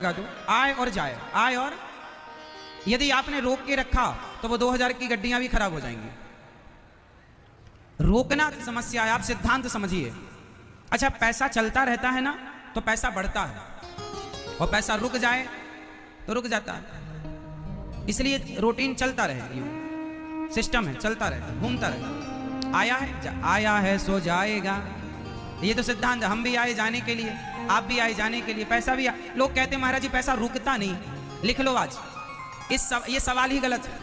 लगा दो, आए और जाए, आए और यदि आपने रोक के रखा तो वो 2000 की गड्डियां भी खराब हो जाएंगी। रोकना समस्या है, आप सिद्धांत समझिए। अच्छा, पैसा चलता रहता है ना तो पैसा बढ़ता है, और पैसा रुक जाए तो रुक जाता है। इसलिए रूटीन चलता रहे, यूं सिस्टम है, चलता रहे, घूमता रहे। आया है, आया है सो जाएगा, ये तो सिद्धांत। हम भी आए जाने के लिए, आप भी आए जाने के लिए, पैसा भी लोग कहते हैं महाराज जी पैसा रुकता नहीं। लिख लो आज ये सवाल ही गलत है।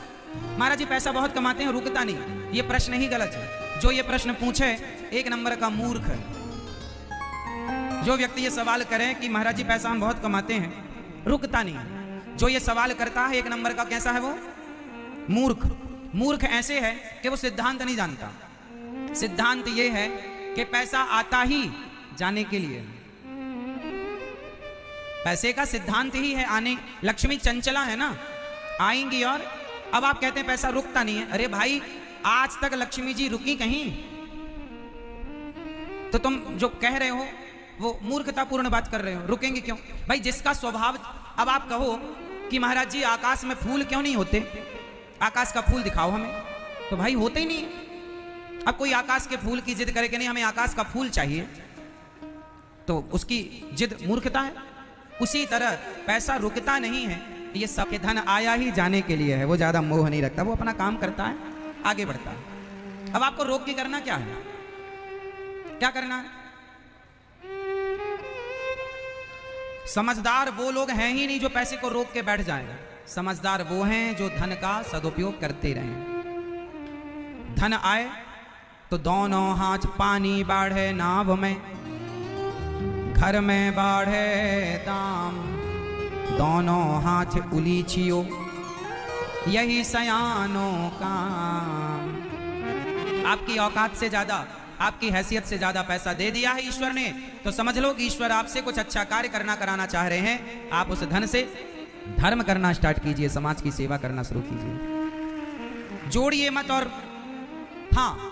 महाराज जी पैसा बहुत कमाते हैं, रुकता नहीं, ये प्रश्न ही गलत है। जो ये प्रश्न पूछे एक नंबर का मूर्ख है। जो व्यक्ति ये सवाल करे कि महाराज जी पैसा हम बहुत कमाते हैं, रुकता नहीं, जो ये सवाल करता है एक नंबर का कैसा है वो? मूर्ख। मूर्ख ऐसे है कि वो सिद्धांत नहीं जानता। सिद्धांत ये है कि पैसा आता ही जाने के लिए, पैसे का सिद्धांत ही है आने। लक्ष्मी चंचला है ना, आएंगी। और अब आप कहते हैं पैसा रुकता नहीं है। अरे भाई, आज तक लक्ष्मी जी रुकी कहीं? तो तुम जो कह रहे हो वो मूर्खतापूर्ण बात कर रहे हो। रुकेंगे क्यों भाई? जिसका स्वभाव। अब आप कहो कि महाराज जी आकाश में फूल क्यों नहीं होते, आकाश का फूल दिखाओ हमें, तो भाई होते ही नहीं। अब कोई आकाश के फूल की जिद करे कि नहीं हमें आकाश का फूल चाहिए, तो उसकी जिद मूर्खता है। उसी तरह पैसा रुकता नहीं है, ये सब के धन आया ही जाने के लिए है। वो ज्यादा मोह नहीं रखता, वो अपना काम करता है, आगे बढ़ता है। अब आपको रोक के करना क्या है? क्या करना है? समझदार वो लोग हैं ही नहीं जो पैसे को रोक के बैठ जाएगा। समझदार वो हैं जो धन का सदुपयोग करते रहें। धन आए तो दोनों हाथ पानी बाढ़े नाव में, घर में बाढ़े दाम, दोनों हाथ उलीछियो, यही सयानों काम। आपकी औकात से ज्यादा, आपकी हैसियत से ज्यादा पैसा दे दिया है ईश्वर ने, तो समझ लो कि ईश्वर आपसे कुछ अच्छा कार्य कराना चाह रहे हैं। आप उस धन से धर्म करना स्टार्ट कीजिए, समाज की सेवा करना शुरू कीजिए। जोड़िए मत। और हाँ,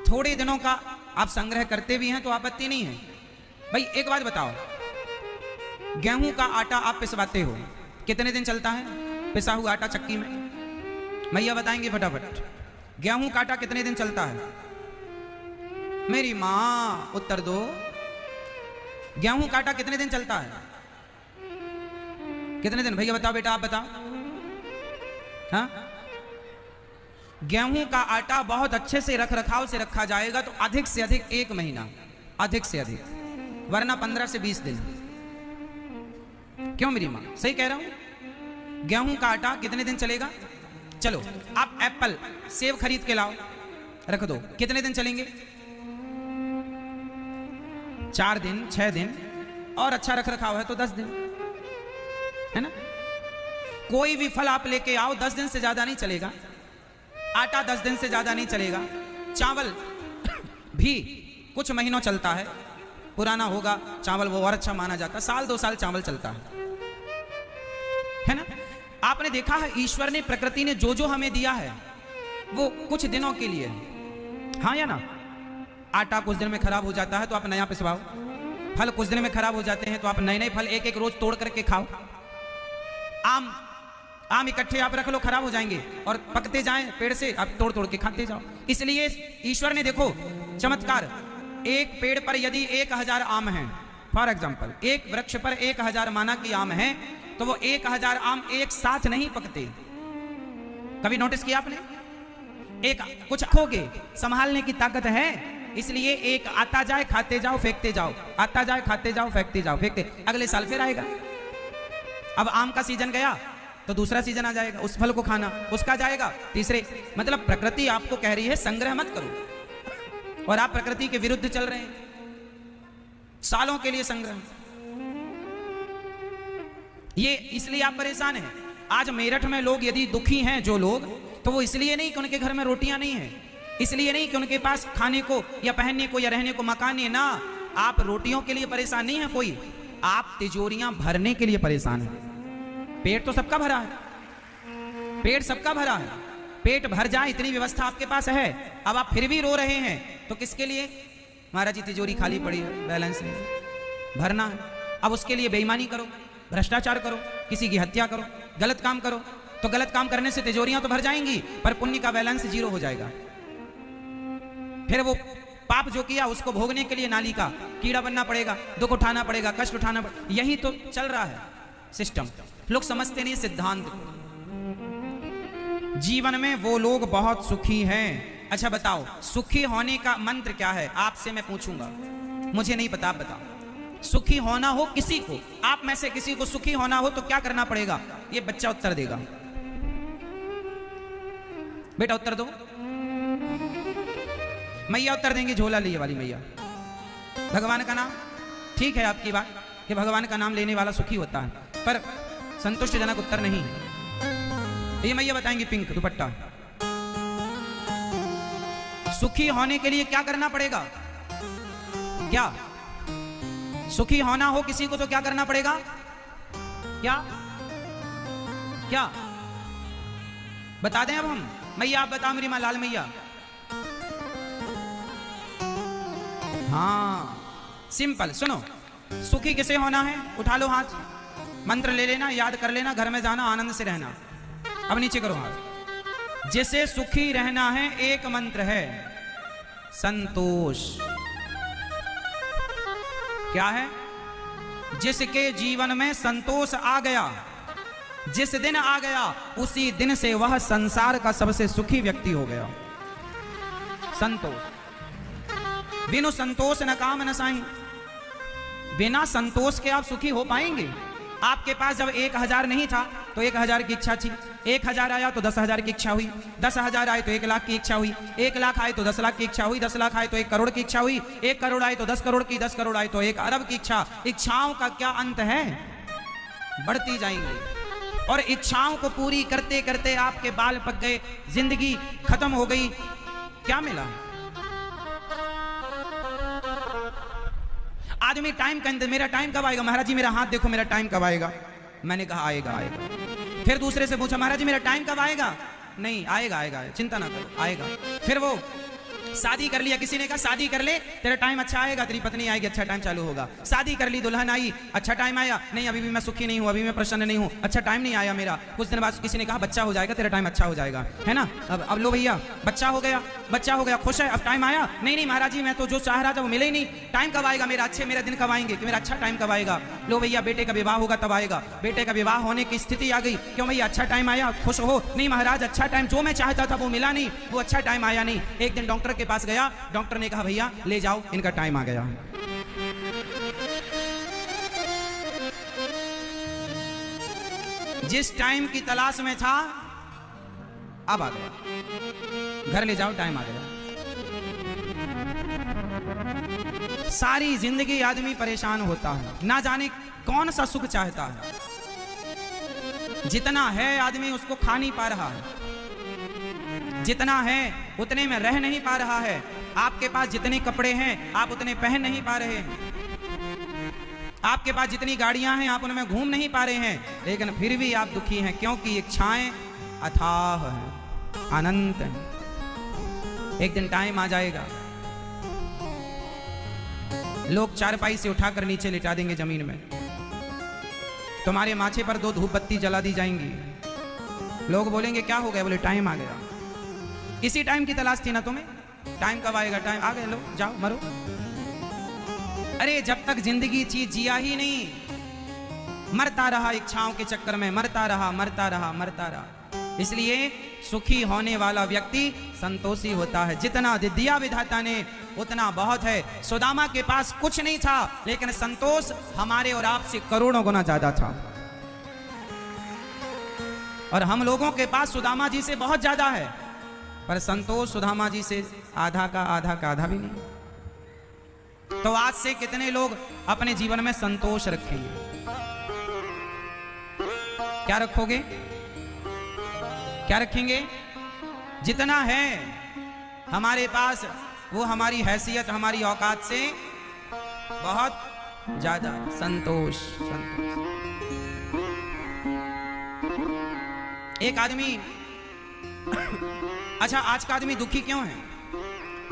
थोड़े दिनों का आप संग्रह करते भी हैं तो आपत्ति नहीं है। भाई एक बात बताओ, गेहूं का आटा आप पिसवाते हो, कितने दिन चलता है पिसा हुआ आटा चक्की में? भैया बताएंगे फटाफट, गेहूं का आटा कितने दिन चलता है? मेरी मां उत्तर दो, गेहूं का आटा कितने दिन चलता है? कितने दिन? भैया बताओ, बेटा आप बताओ। हाँ, गेहूं का आटा बहुत अच्छे से रख रखाव से रखा जाएगा तो अधिक से अधिक 1 महीना, अधिक से अधिक, वरना 15 से 20 दिन। क्यों मेरी मां? सही कह रहा हूं। गेहूं का आटा कितने दिन चलेगा? चलो आप एप्पल सेब खरीद के लाओ, रख दो, कितने दिन चलेंगे? 4 दिन, 6 दिन, और अच्छा रख रखाव है तो 10 दिन, है ना? कोई भी फल आप लेके आओ 10 दिन से ज्यादा नहीं चलेगा। आटा 10 दिन से ज्यादा नहीं चलेगा। चावल भी कुछ महीनों चलता है, पुराना होगा चावल वो और अच्छा माना जाता है, साल 2 साल चावल चलता है ना? आपने देखा है ईश्वर ने, प्रकृति ने जो जो हमें दिया है वो कुछ दिनों के लिए, हाँ या ना? आटा कुछ दिन में खराब हो जाता है तो आप नया पिसवाओ, फल कुछ दिन में खराब हो जाते हैं तो आप नए नए फल एक एक रोज तोड़ करके खाओ। आम इकट्ठे आप रख लो, खराब हो जाएंगे, और पकते जाएं पेड़ से, आप तोड़ तोड़ के खाते जाओ। इसलिए ईश्वर ने देखो चमत्कार, एक पेड़ पर यदि 1000 आम हैं, फॉर एग्जाम्पल एक वृक्ष पर 1000 माना कि आम हैं, तो वो 1000 आम एक साथ नहीं पकते। कभी नोटिस किया आपने? एक कुछ खोगे, संभालने की ताकत है, इसलिए एक आता जाए खाते जाओ फेंकते जाओ, आता जाए खाते जाओ फेंकते जाओ, फेंकते, अगले साल फिर आएगा। अब आम का सीजन गया तो दूसरा सीजन आ जाएगा, उस फल को खाना, उसका जाएगा तीसरे। मतलब प्रकृति आपको कह रही है संग्रह मत करो, और आप प्रकृति के विरुद्ध चल रहे हैं। सालों के लिए संग्रह, ये इसलिए आप परेशान हैं। आज मेरठ में लोग यदि दुखी हैं जो लोग, तो वो इसलिए नहीं कि उनके घर में रोटियां नहीं है, इसलिए नहीं कि उनके पास खाने को या पहनने को या रहने को मकान है ना। आप रोटियों के लिए परेशान नहीं है कोई, आप तिजोरियां भरने के लिए परेशान है। पेट तो सबका भरा है, पेट सबका भरा है, पेट भर जाए इतनी व्यवस्था आपके पास है, अब आप फिर भी रो रहे हैं तो किसके लिए? महाराज जी तिजोरी खाली पड़ी है, बैलेंस नहीं, भरना है। अब उसके लिए बेईमानी करो, भ्रष्टाचार करो, किसी की हत्या करो, गलत काम करो, तो गलत काम करने से तिजोरियां तो भर जाएंगी, पर पुण्य का बैलेंस 0 हो जाएगा। फिर वो पाप जो किया उसको भोगने के लिए नाली का कीड़ा बनना पड़ेगा, दुख उठाना पड़ेगा, कष्ट उठाना पड़ेगा। यही तो चल रहा है सिस्टम। लोग समझते नहीं सिद्धांत। जीवन में वो लोग बहुत सुखी हैं। अच्छा बताओ, सुखी होने का मंत्र क्या है? आपसे मैं पूछूंगा, मुझे नहीं पता, आप बताओ। सुखी होना हो किसी को, आप में से किसी को सुखी होना हो तो क्या करना पड़ेगा? ये बच्चा उत्तर देगा। बेटा उत्तर दो। मैया उत्तर देंगे, झोला लिए वाली मैया। भगवान का नाम, ठीक है आपकी बात कि भगवान का नाम लेने वाला सुखी होता है, पर संतुष्टजनक उत्तर नहीं है। ये मैया बताएंगे पिंक दुपट्टा। सुखी होने के लिए क्या करना पड़ेगा? क्या सुखी होना हो किसी को तो क्या करना पड़ेगा? क्या क्या बता दें अब हम? मैया आप बताओ, मेरी मां लाल मैया। हाँ सिंपल, सुनो। सुखी किसे होना है? उठा लो हाथ, मंत्र ले लेना, याद कर लेना, घर में जाना, आनंद से रहना। अब नीचे करो हाथ। जिसे सुखी रहना है एक मंत्र है, संतोष। क्या है? जिसके जीवन में संतोष आ गया, जिस दिन आ गया उसी दिन से वह संसार का सबसे सुखी व्यक्ति हो गया। संतोष। बिनु संतोष न काम न साईं। बिना संतोष के आप सुखी हो पाएंगे? आपके पास जब 1000 नहीं था तो 1000 की इच्छा थी, 1000 आया तो 10,000 की इच्छा हुई, 10,000 आए तो 1 लाख की इच्छा हुई, 1 लाख आए तो 10 लाख की इच्छा हुई, 10 लाख आए तो 1 करोड़ की इच्छा हुई, 1 करोड़ आए तो 10 करोड़ की, 10 करोड़ आए तो 1 अरब की इच्छा। इच्छाओं का क्या अंत है? बढ़ती जाएंगी। और इच्छाओं को पूरी करते करते आपके बाल पक गए, जिंदगी खत्म हो गई। क्या मिला? आदमी टाइम कहते, मेरा टाइम कब आएगा? महाराज जी मेरा हाथ देखो, मेरा टाइम कब आएगा? मैंने कहा आएगा आएगा। फिर दूसरे से पूछा, महाराज जी मेरा टाइम कब आएगा? नहीं आएगा आएगा, चिंता ना करो आएगा। फिर वो शादी कर लिया, किसी ने कहा शादी कर ले, तेरा टाइम अच्छा आएगा, तेरी पत्नी आएगी, अच्छा टाइम चालू होगा। शादी कर ली, दुल्हन आई, अच्छा टाइम आया, नहीं अभी भी मैं सुखी नहीं हूँ, अभी मैं प्रसन्न नहीं हूँ, अच्छा टाइम नहीं आया मेरा। कुछ दिन बाद किसी ने कहा बच्चा हो जाएगा, तेरा टाइम अच्छा हो जाएगा, है ना? अब लो भैया, बच्चा हो गया, बच्चा हो गया, खुश है, अब टाइम आया? नहीं नहीं महाराज जी मैं तो जो चाह रहा था वो मिले ही नहीं, टाइम कब आएगा मेरा? अच्छे मेरे दिन कब आएंगे कि मेरा अच्छा टाइम कब आएगा? लो भैया बेटे का विवाह होगा तब आएगा। बेटे का विवाह होने की स्थिति आ गई, क्यों भैया अच्छा टाइम आया, खुश हो? नहीं महाराज अच्छा टाइम जो मैं चाहता था वो मिला नहीं, वो अच्छा टाइम आया नहीं। एक दिन डॉक्टर के पास गया, डॉक्टर ने कहा भैया ले जाओ, इनका टाइम आ गया। जिस टाइम की तलाश में था अब आ गया, घर ले जाओ, टाइम आ गया। सारी जिंदगी आदमी परेशान होता है, ना जाने कौन सा सुख चाहता है। जितना है आदमी उसको खा नहीं पा रहा है, जितना है उतने में रह नहीं पा रहा है। आपके पास जितने कपड़े हैं आप उतने पहन नहीं पा रहे हैं, आपके पास जितनी गाड़ियां हैं आप उनमें घूम नहीं पा रहे हैं, लेकिन फिर भी आप दुखी हैं, क्योंकि इच्छाएं अथाह हैं, अनंत हैं। एक दिन टाइम आ जाएगा, लोग चारपाई से उठाकर नीचे लिटा देंगे जमीन में, तुम्हारे माथे पर 2 धूप बत्ती जला दी जाएंगी। लोग बोलेंगे क्या हो गया? बोले टाइम आ गया। इसी टाइम की तलाश थी ना तुम्हें? टाइम कब आएगा? टाइम आ गया, लो जाओ मरो। अरे जब तक जिंदगी चीज जिया ही नहीं, मरता रहा इच्छाओं के चक्कर में, मरता रहा मरता रहा मरता रहा। इसलिए सुखी होने वाला व्यक्ति संतोषी होता है। जितना दिया विधाता ने उतना बहुत है। सुदामा के पास कुछ नहीं था, लेकिन संतोष हमारे और आपसे करोड़ों गुना ज्यादा था, और हम लोगों के पास सुदामा जी से बहुत ज्यादा है, पर संतोष सुदामा जी से आधा का आधा भी नहीं। तो आज से कितने लोग अपने जीवन में संतोष रखेंगे? क्या रखोगे? क्या रखेंगे? जितना है हमारे पास वो हमारी हैसियत, हमारी औकात से बहुत ज्यादा। संतोष संतोष। एक आदमी अच्छा आज का आदमी दुखी क्यों है?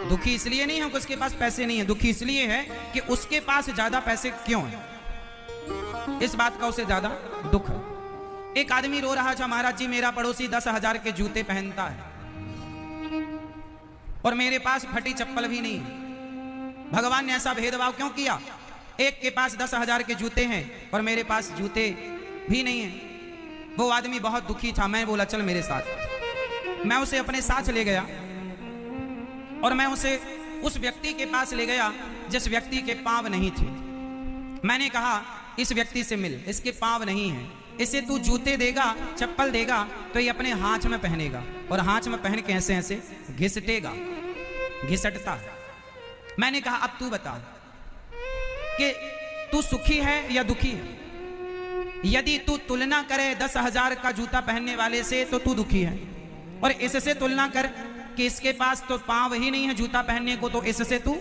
दुखी इसलिए नहीं है कि उसके पास पैसे नहीं है, दुखी इसलिए है कि उसके पास ज्यादा पैसे क्यों है। इस बात का उसे ज्यादा दुख है। एक आदमी रो रहा था, महाराज जी मेरा पड़ोसी 10,000 के जूते पहनता है और मेरे पास फटी चप्पल भी नहीं है। भगवान ने ऐसा भेदभाव क्यों किया? एक के पास 10,000 के जूते हैं और मेरे पास जूते भी नहीं है। वो आदमी बहुत दुखी था। मैं बोला चल मेरे साथ। मैं उसे अपने साथ ले गया और मैं उसे उस व्यक्ति के पास ले गया जिस व्यक्ति के पांव नहीं थे। मैंने कहा इस व्यक्ति से मिल, इसके पांव नहीं है, इसे तू जूते देगा, चप्पल देगा तो ये अपने हाथ में पहनेगा और हाथ में पहन के ऐसे ऐसे घिसटेगा, घिसटता है। मैंने कहा अब तू बता कि तू सुखी है या दुखी है? यदि तू तुलना करे 10,000 का जूता पहनने वाले से तो तू दुखी है, और इससे तुलना कर कि इसके पास तो पांव ही नहीं है जूता पहनने को, तो इससे तू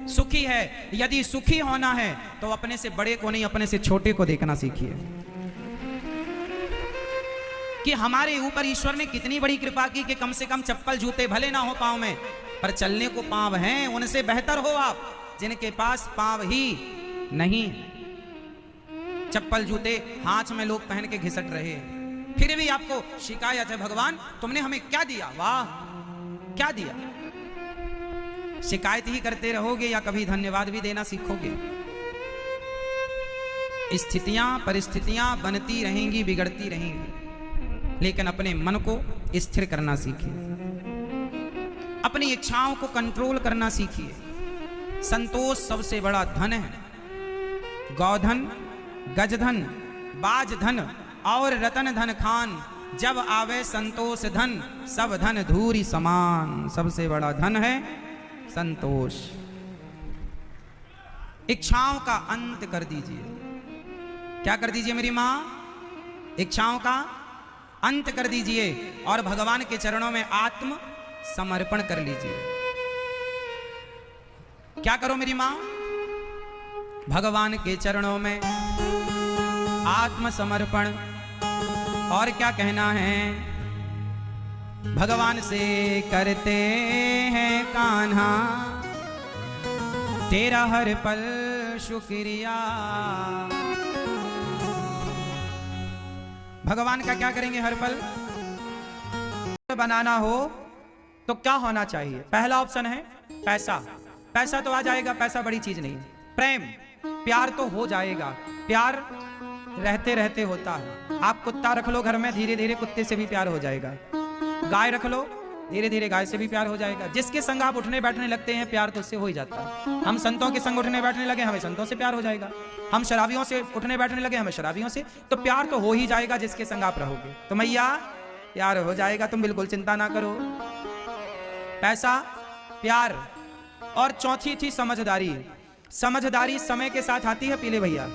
सुखी है। यदि सुखी होना है तो अपने से बड़े को नहीं, अपने से छोटे को देखना सीखिए कि हमारे ऊपर ईश्वर ने कितनी बड़ी कृपा की कि कम से कम चप्पल जूते भले ना हो पांव में, पर चलने को पांव हैं। उनसे बेहतर हो आप जिनके पास पांव ही नहीं। चप्पल जूते हाथ में लोग पहन के घिसट रहे हैं, फिर भी आपको शिकायत है भगवान तुमने हमें क्या दिया? वाह क्या दिया? शिकायत ही करते रहोगे या कभी धन्यवाद भी देना सीखोगे? स्थितियां परिस्थितियां बनती रहेंगी, बिगड़ती रहेंगी, लेकिन अपने मन को स्थिर करना सीखिए, अपनी इच्छाओं को कंट्रोल करना सीखिए। संतोष सबसे बड़ा धन है। गौधन, गजधन, बाजधन और रतन धन खान, जब आवे संतोष धन, सब धन धूरी समान। सबसे बड़ा धन है संतोष। इच्छाओं का अंत कर दीजिए। क्या कर दीजिए मेरी मां? इच्छाओं का अंत कर दीजिए और भगवान के चरणों में आत्म समर्पण कर लीजिए। क्या करो मेरी मां? भगवान के चरणों में आत्म समर्पण। और क्या कहना है? भगवान से करते हैं कान्हा तेरा हर पल शुक्रिया। भगवान का क्या करेंगे हर पल? बनाना हो तो क्या होना चाहिए? पहला ऑप्शन है पैसा। पैसा तो आ जाएगा, पैसा बड़ी चीज नहीं। प्रेम, प्यार तो हो जाएगा। प्यार रहते रहते होता है। आप कुत्ता रख लो घर में, धीरे धीरे कुत्ते से भी प्यार हो जाएगा। गाय रख लो, धीरे धीरे गाय से भी प्यार हो जाएगा। जिसके संग आप उठने बैठने लगते हैं प्यार तो उससे हो ही जाता है। हम संतों के संग उठने बैठने लगे, हमें संतों से प्यार हो जाएगा। हम शराबियों से उठने बैठने लगे, हमें शराबियों से, तो प्यार तो हो ही जाएगा जिसके संग आप रहोगे। तो मैया प्यार हो जाएगा, तुम बिल्कुल चिंता ना करो। पैसा, प्यार, और चौथी थी समझदारी। समझदारी समय के साथ आती है पीले भैया।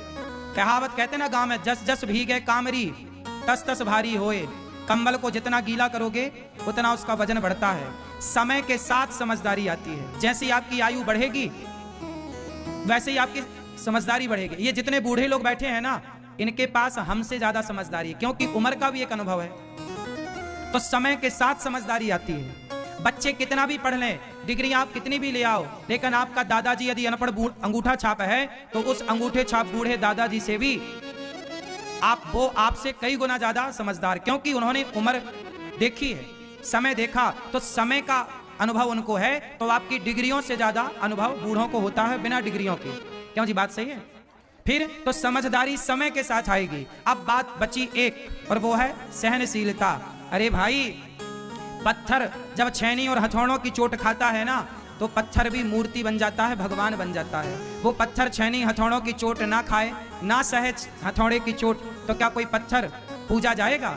कहावत कहते ना गांव में, जस जस भीगे कामरी तस तस भारी होए। कंबल को जितना गीला करोगे उतना उसका वजन बढ़ता है। समय के साथ समझदारी आती है। जैसे आपकी आयु बढ़ेगी वैसे ही आपकी समझदारी बढ़ेगी। ये जितने बूढ़े लोग बैठे हैं ना, इनके पास हमसे ज्यादा समझदारी है, क्योंकि उम्र का भी एक अनुभव है। तो समय के साथ समझदारी आती है। बच्चे कितना भी पढ़ लें, डिग्री आप कितनी भी ले आओ, लेकिन आपका दादाजी यदि अनपढ़ अंगूठा छाप है तो उस अंगूठे छाप बूढ़े दादाजी से भी वो आपसे कई गुना ज्यादा समझदार, क्योंकि उन्होंने उम्र देखी है, समय देखा, तो समय का अनुभव उनको है। तो आपकी डिग्रियों से ज्यादा अनुभव बूढ़ों को होता है बिना डिग्रियों के। क्यों जी, बात सही है? फिर तो समझदारी समय के साथ आएगी। अब बात बची एक, और वो है सहनशीलता। अरे भाई, पत्थर जब छेनी और हथौड़ों की चोट खाता है ना, तो पत्थर भी मूर्ति बन जाता है, भगवान बन जाता है। वो पत्थर छेनी हथौड़ों की चोट ना खाए, ना सहे हथौड़े की चोट, तो क्या कोई पत्थर पूजा जाएगा?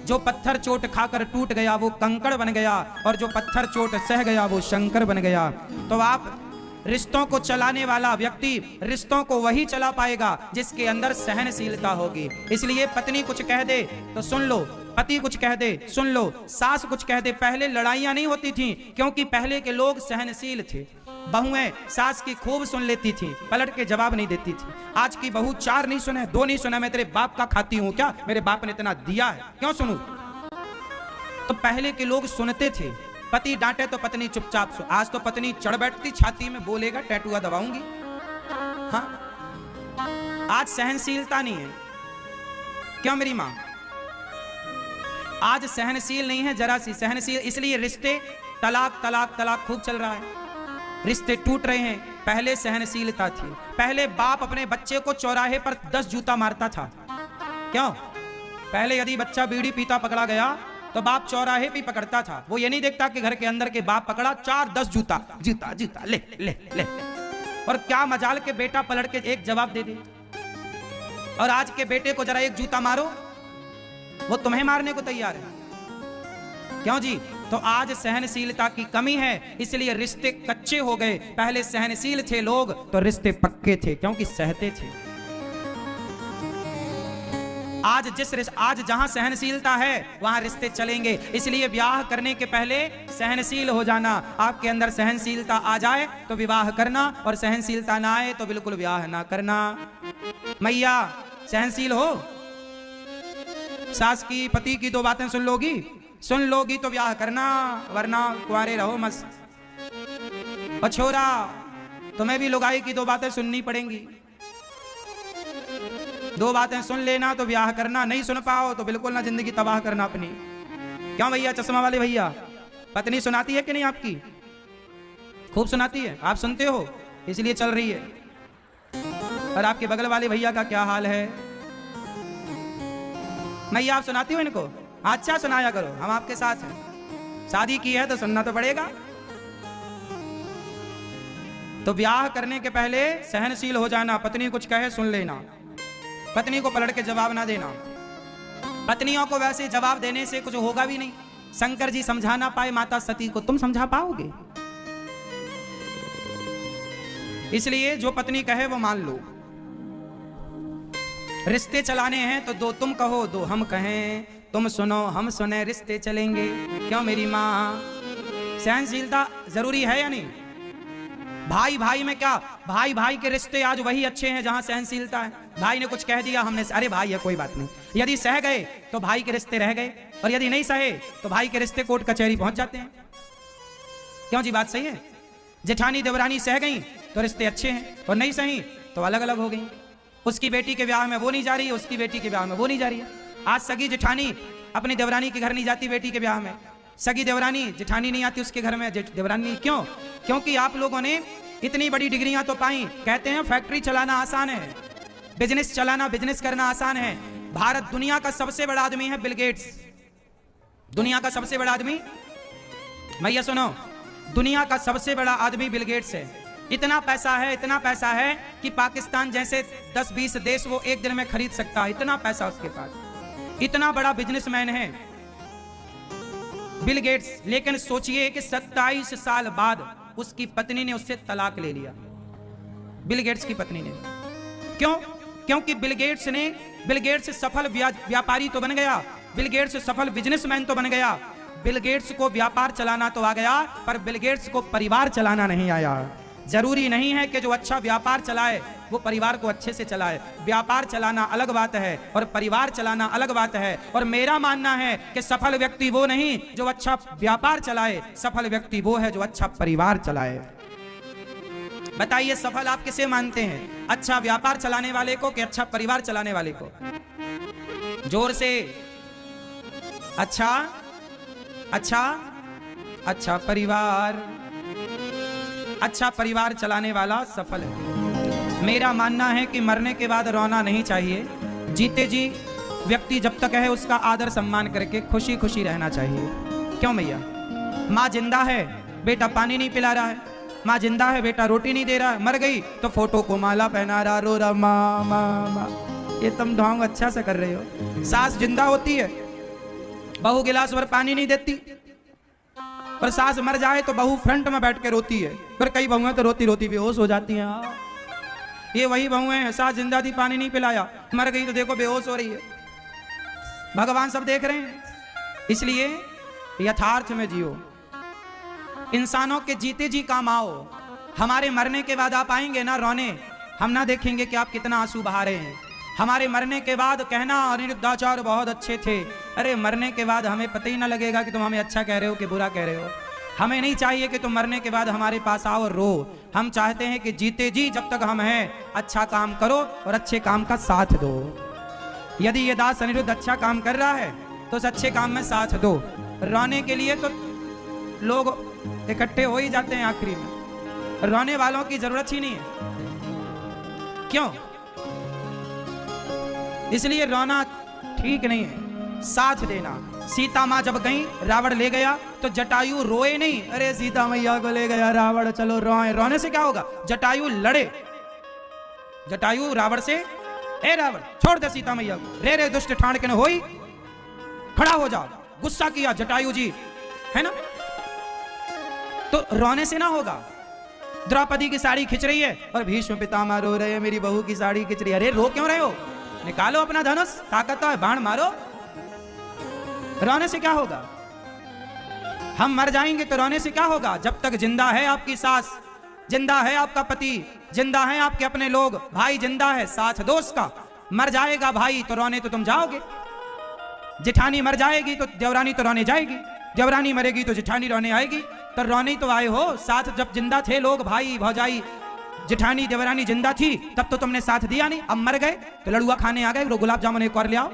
जो पत्थर चोट खाकर टूट गया वो कंकड़ बन गया, और जो पत्थर चोट सह गया वो शंकर बन गया। तो आप रिश्तों को चलाने वाला व्यक्ति रिश्तों को वही चला पाएगा जिसके अंदर सहनशीलता होगी। इसलिए पत्नी कुछ कह दे तो सुन लो, पति कुछ कह दे सुन लो, सास कुछ कह दे। पहले लड़ाइयां नहीं होती थी, क्योंकि पहले के लोग सहनशील थे। बहुएं सास की खूब सुन लेती थी, पलट के जवाब नहीं देती थी। आज की बहू 4 नहीं सुने, 2 नहीं सुने, मैं तेरे बाप का खाती हूं क्या, मेरे बाप ने इतना दिया है, क्यों सुनूं? तो पहले के लोग सुनते थे। पति डांटे तो पत्नी चुपचाप सो। आज तो पत्नी चढ़ बैठती, छाती में बोलेगा टैटुआ दबाऊंगी। हाँ, आज सहनशीलता नहीं है। क्यों मेरी मां? आज सहनशील नहीं है जरा सी, सहनशील इसलिए रिश्ते तलाक तलाक तलाक खूब चल रहा है, रिश्ते टूट रहे हैं। पहले सहनशीलता थी, पहले बाप अपने बच्चे को चौराहे पर 10 जूता मारता था। क्यों? पहले यदि बच्चा बीड़ी पीता पकड़ा गया तो बाप चौराहे पे पकड़ता था, वो ये नहीं देखता कि घर के अंदर के बाप पकड़ा 4-10 जूता, जूता जूता ले ले ले। और क्या मजाल के बेटा पलट के एक जवाब दे दे। और आज के बेटे को जरा एक जूता मारो, वो तुम्हें मारने को तैयार है। क्यों जी? तो आज सहनशीलता की कमी है, इसलिए रिश्ते कच्चे हो गए। पहले सहनशील थे लोग तो रिश्ते पक्के थे, क्योंकि सहते थे। आज जहां सहनशीलता है वहां रिश्ते चलेंगे। इसलिए ब्याह करने के पहले सहनशील हो जाना। आपके अंदर सहनशीलता आ जाए तो विवाह करना, और सहनशीलता ना आए तो बिल्कुल ब्याह ना करना। मैया सहनशील हो, सास की पति की 2 बातें सुन लोगी तो ब्याह करना, वरना कुंवारे रहो मस्त। और छोरा तुम्हें भी लुगाई की 2 बातें सुननी पड़ेंगी। 2 बातें सुन लेना तो ब्याह करना, नहीं सुन पाओ तो बिल्कुल ना जिंदगी तबाह करना अपनी। क्यों भैया चश्मा वाले भैया, पत्नी सुनाती है कि नहीं आपकी? खूब सुनाती है, आप सुनते हो इसलिए चल रही है। और आपके बगल वाले भैया का क्या हाल है? मैया आप सुनाती हो इनको? अच्छा सुनाया करो, हम आपके साथ हैं। शादी की है तो सुनना तो पड़ेगा। तो ब्याह करने के पहले सहनशील हो जाना, पत्नी कुछ कहे सुन लेना, पत्नी को पलट के जवाब ना देना। पत्नियों को वैसे जवाब देने से कुछ होगा भी नहीं। शंकर जी समझा ना पाए माता सती को, तुम समझा पाओगे? इसलिए जो पत्नी कहे वो मान लो। रिश्ते चलाने हैं तो 2 तुम कहो 2 हम कहें, तुम सुनो हम सुने, रिश्ते चलेंगे। क्यों मेरी माँ? सहनशीलता जरूरी है या नहीं? भाई भाई में क्या, भाई भाई के रिश्ते आज वही अच्छे हैं जहां सहनशीलता है। भाई ने कुछ कह दिया, हमने अरे भाई है कोई बात नहीं, यदि सह गए तो भाई के रिश्ते रह गए, और यदि नहीं सहे तो भाई के रिश्ते कोर्ट कचहरी पहुंच जाते हैं। क्यों जी? बात सही है। जेठानी देवरानी सह गई तो रिश्ते अच्छे हैं, और नहीं सही तो अलग अलग हो गई। उसकी बेटी के ब्याह में वो नहीं जा रही, उसकी बेटी के ब्याह में वो नहीं जा रही है। आज सगी जेठानी अपनी देवरानी के घर नहीं जाती बेटी के ब्याह में, सगी देवरानी जेठानी नहीं आती उसके घर में देवरानी। क्यों? क्योंकि आप लोगों ने इतनी बड़ी डिग्रियां तो पाई। कहते हैं फैक्ट्री चलाना आसान है, बिजनेस चलाना, बिजनेस करना आसान है। भारत दुनिया का सबसे बड़ा आदमी है बिल गेट्स। दुनिया का सबसे बड़ा आदमी, भैया सुनो, दुनिया का सबसे बड़ा आदमी बिल गेट्स है। इतना पैसा है कि पाकिस्तान जैसे 10-20 देश वो एक दिन में खरीद सकता है। इतना पैसा उसके पास, इतना बड़ा बिजनेसमैन है बिल गेट्स। लेकिन सोचिए कि 27 साल बाद उसकी पत्नी ने उससे तलाक ले लिया, बिल गेट्स की पत्नी ने। क्यों? क्योंकि बिल गेट्स सफल व्यापारी तो बन गया, बिल गेट्स सफल बिजनेसमैन तो बन गया। बिल गेट्स को व्यापार चलाना तो आ गया, पर बिल गेट्स को परिवार चलाना नहीं आया। जरूरी नहीं है कि जो अच्छा व्यापार चलाए वो परिवार को अच्छे से चलाए। व्यापार चलाना अलग बात है और परिवार चलाना अलग बात है। और मेरा मानना है कि सफल व्यक्ति वो नहीं जो अच्छा व्यापार चलाए, सफल व्यक्ति वो है जो अच्छा परिवार चलाए। बताइए सफल आप किसे मानते हैं? अच्छा व्यापार चलाने वाले को कि अच्छा परिवार चलाने वाले को? जोर से। अच्छा परिवार, अच्छा परिवार चलाने वाला सफल है। मेरा मानना है कि मरने के बाद रोना नहीं चाहिए। जीते जी व्यक्ति जब तक है उसका आदर सम्मान करके खुशी खुशी रहना चाहिए। क्यों भैया? माँ जिंदा है, बेटा पानी नहीं पिला रहा है, माँ जिंदा है, बेटा रोटी नहीं दे रहा है, मर गई तो फोटो को माला पहना रहा, रो रहा माँ माँ माँ। ये तुम ढोंग अच्छा से कर रहे हो। सास जिंदा होती है, बहू गिलास भर पानी नहीं देती, पर सास मर जाए तो बहू फ्रंट में बैठ के रोती है। पर कई बहुएं तो रोती रोती बेहोश हो जाती हैं। ये वही बहुएं हैं, सास जिंदा थी पानी नहीं पिलाया, मर गई तो देखो बेहोश हो रही है। भगवान सब देख रहे हैं। इसलिए यथार्थ में जियो, इंसानों के जीते जी काम आओ। हमारे मरने के बाद आप आएंगे ना रोने, हम ना देखेंगे कि आप कितना आंसू बहा रहे हैं। हमारे मरने के बाद कहना अनिरुद्धाचार्य बहुत अच्छे थे। अरे मरने के बाद हमें पता ही ना लगेगा कि तुम हमें अच्छा कह रहे हो कि बुरा कह रहे हो। हमें नहीं चाहिए कि तुम मरने के बाद हमारे पास आओ और रो। हम चाहते हैं कि जीते जी जब तक हम हैं अच्छा काम करो और अच्छे काम का साथ दो। यदि ये दास अनिरुद्ध अच्छा काम कर रहा है तो उस अच्छे काम में साथ दो। रोने के लिए तो लोग इकट्ठे हो ही जाते हैं आखिरी में, रोने वालों की जरूरत ही नहीं है। क्यों? इसलिए रोना ठीक नहीं है, साथ देना। सीता माँ जब गई, रावण ले गया तो जटायु रोए नहीं, अरे सीता मैया को ले गया रावण, चलो रोए। रोने से क्या होगा? जटायु लड़े। जटायु रावण से, ए रावण छोड़ दे सीता मैया को, रे रे दुष्ट ठाण के न होई, खड़ा हो जाओ। गुस्सा किया जटायु जी, है ना? तो रोने से ना होगा। द्रौपदी की साड़ी खिंच रही है और भीष्म पितामह रो रहे हैं, मेरी बहू की साड़ी खिंच रही है। अरे रो क्यों रहे हो? निकालो अपना धनुष, ताकत है, बाण मारो। रोने से क्या होगा? हम मर जाएंगे तो रोने से क्या होगा? जब तक जिंदा है आपकी सास, जिंदा है आपका पति, जिंदा है आपके अपने लोग, भाई जिंदा है, साथ दो उसका। मर जाएगा भाई तो रोने तो तुम जाओगे। जेठानी मर जाएगी तो देवरानी तो रोने जाएगी, देवरानी मरेगी तो जेठानी रोने आएगी। तो रोने तो आए हो साथ, जब जिंदा थे लोग, भाई भौजाई, जेठानी देवरानी जिंदा थी तब तो तुमने साथ दिया नहीं। अब मर गए तो लड़ुआ खाने आ गए, गुलाब जामुन एक और ले आओ।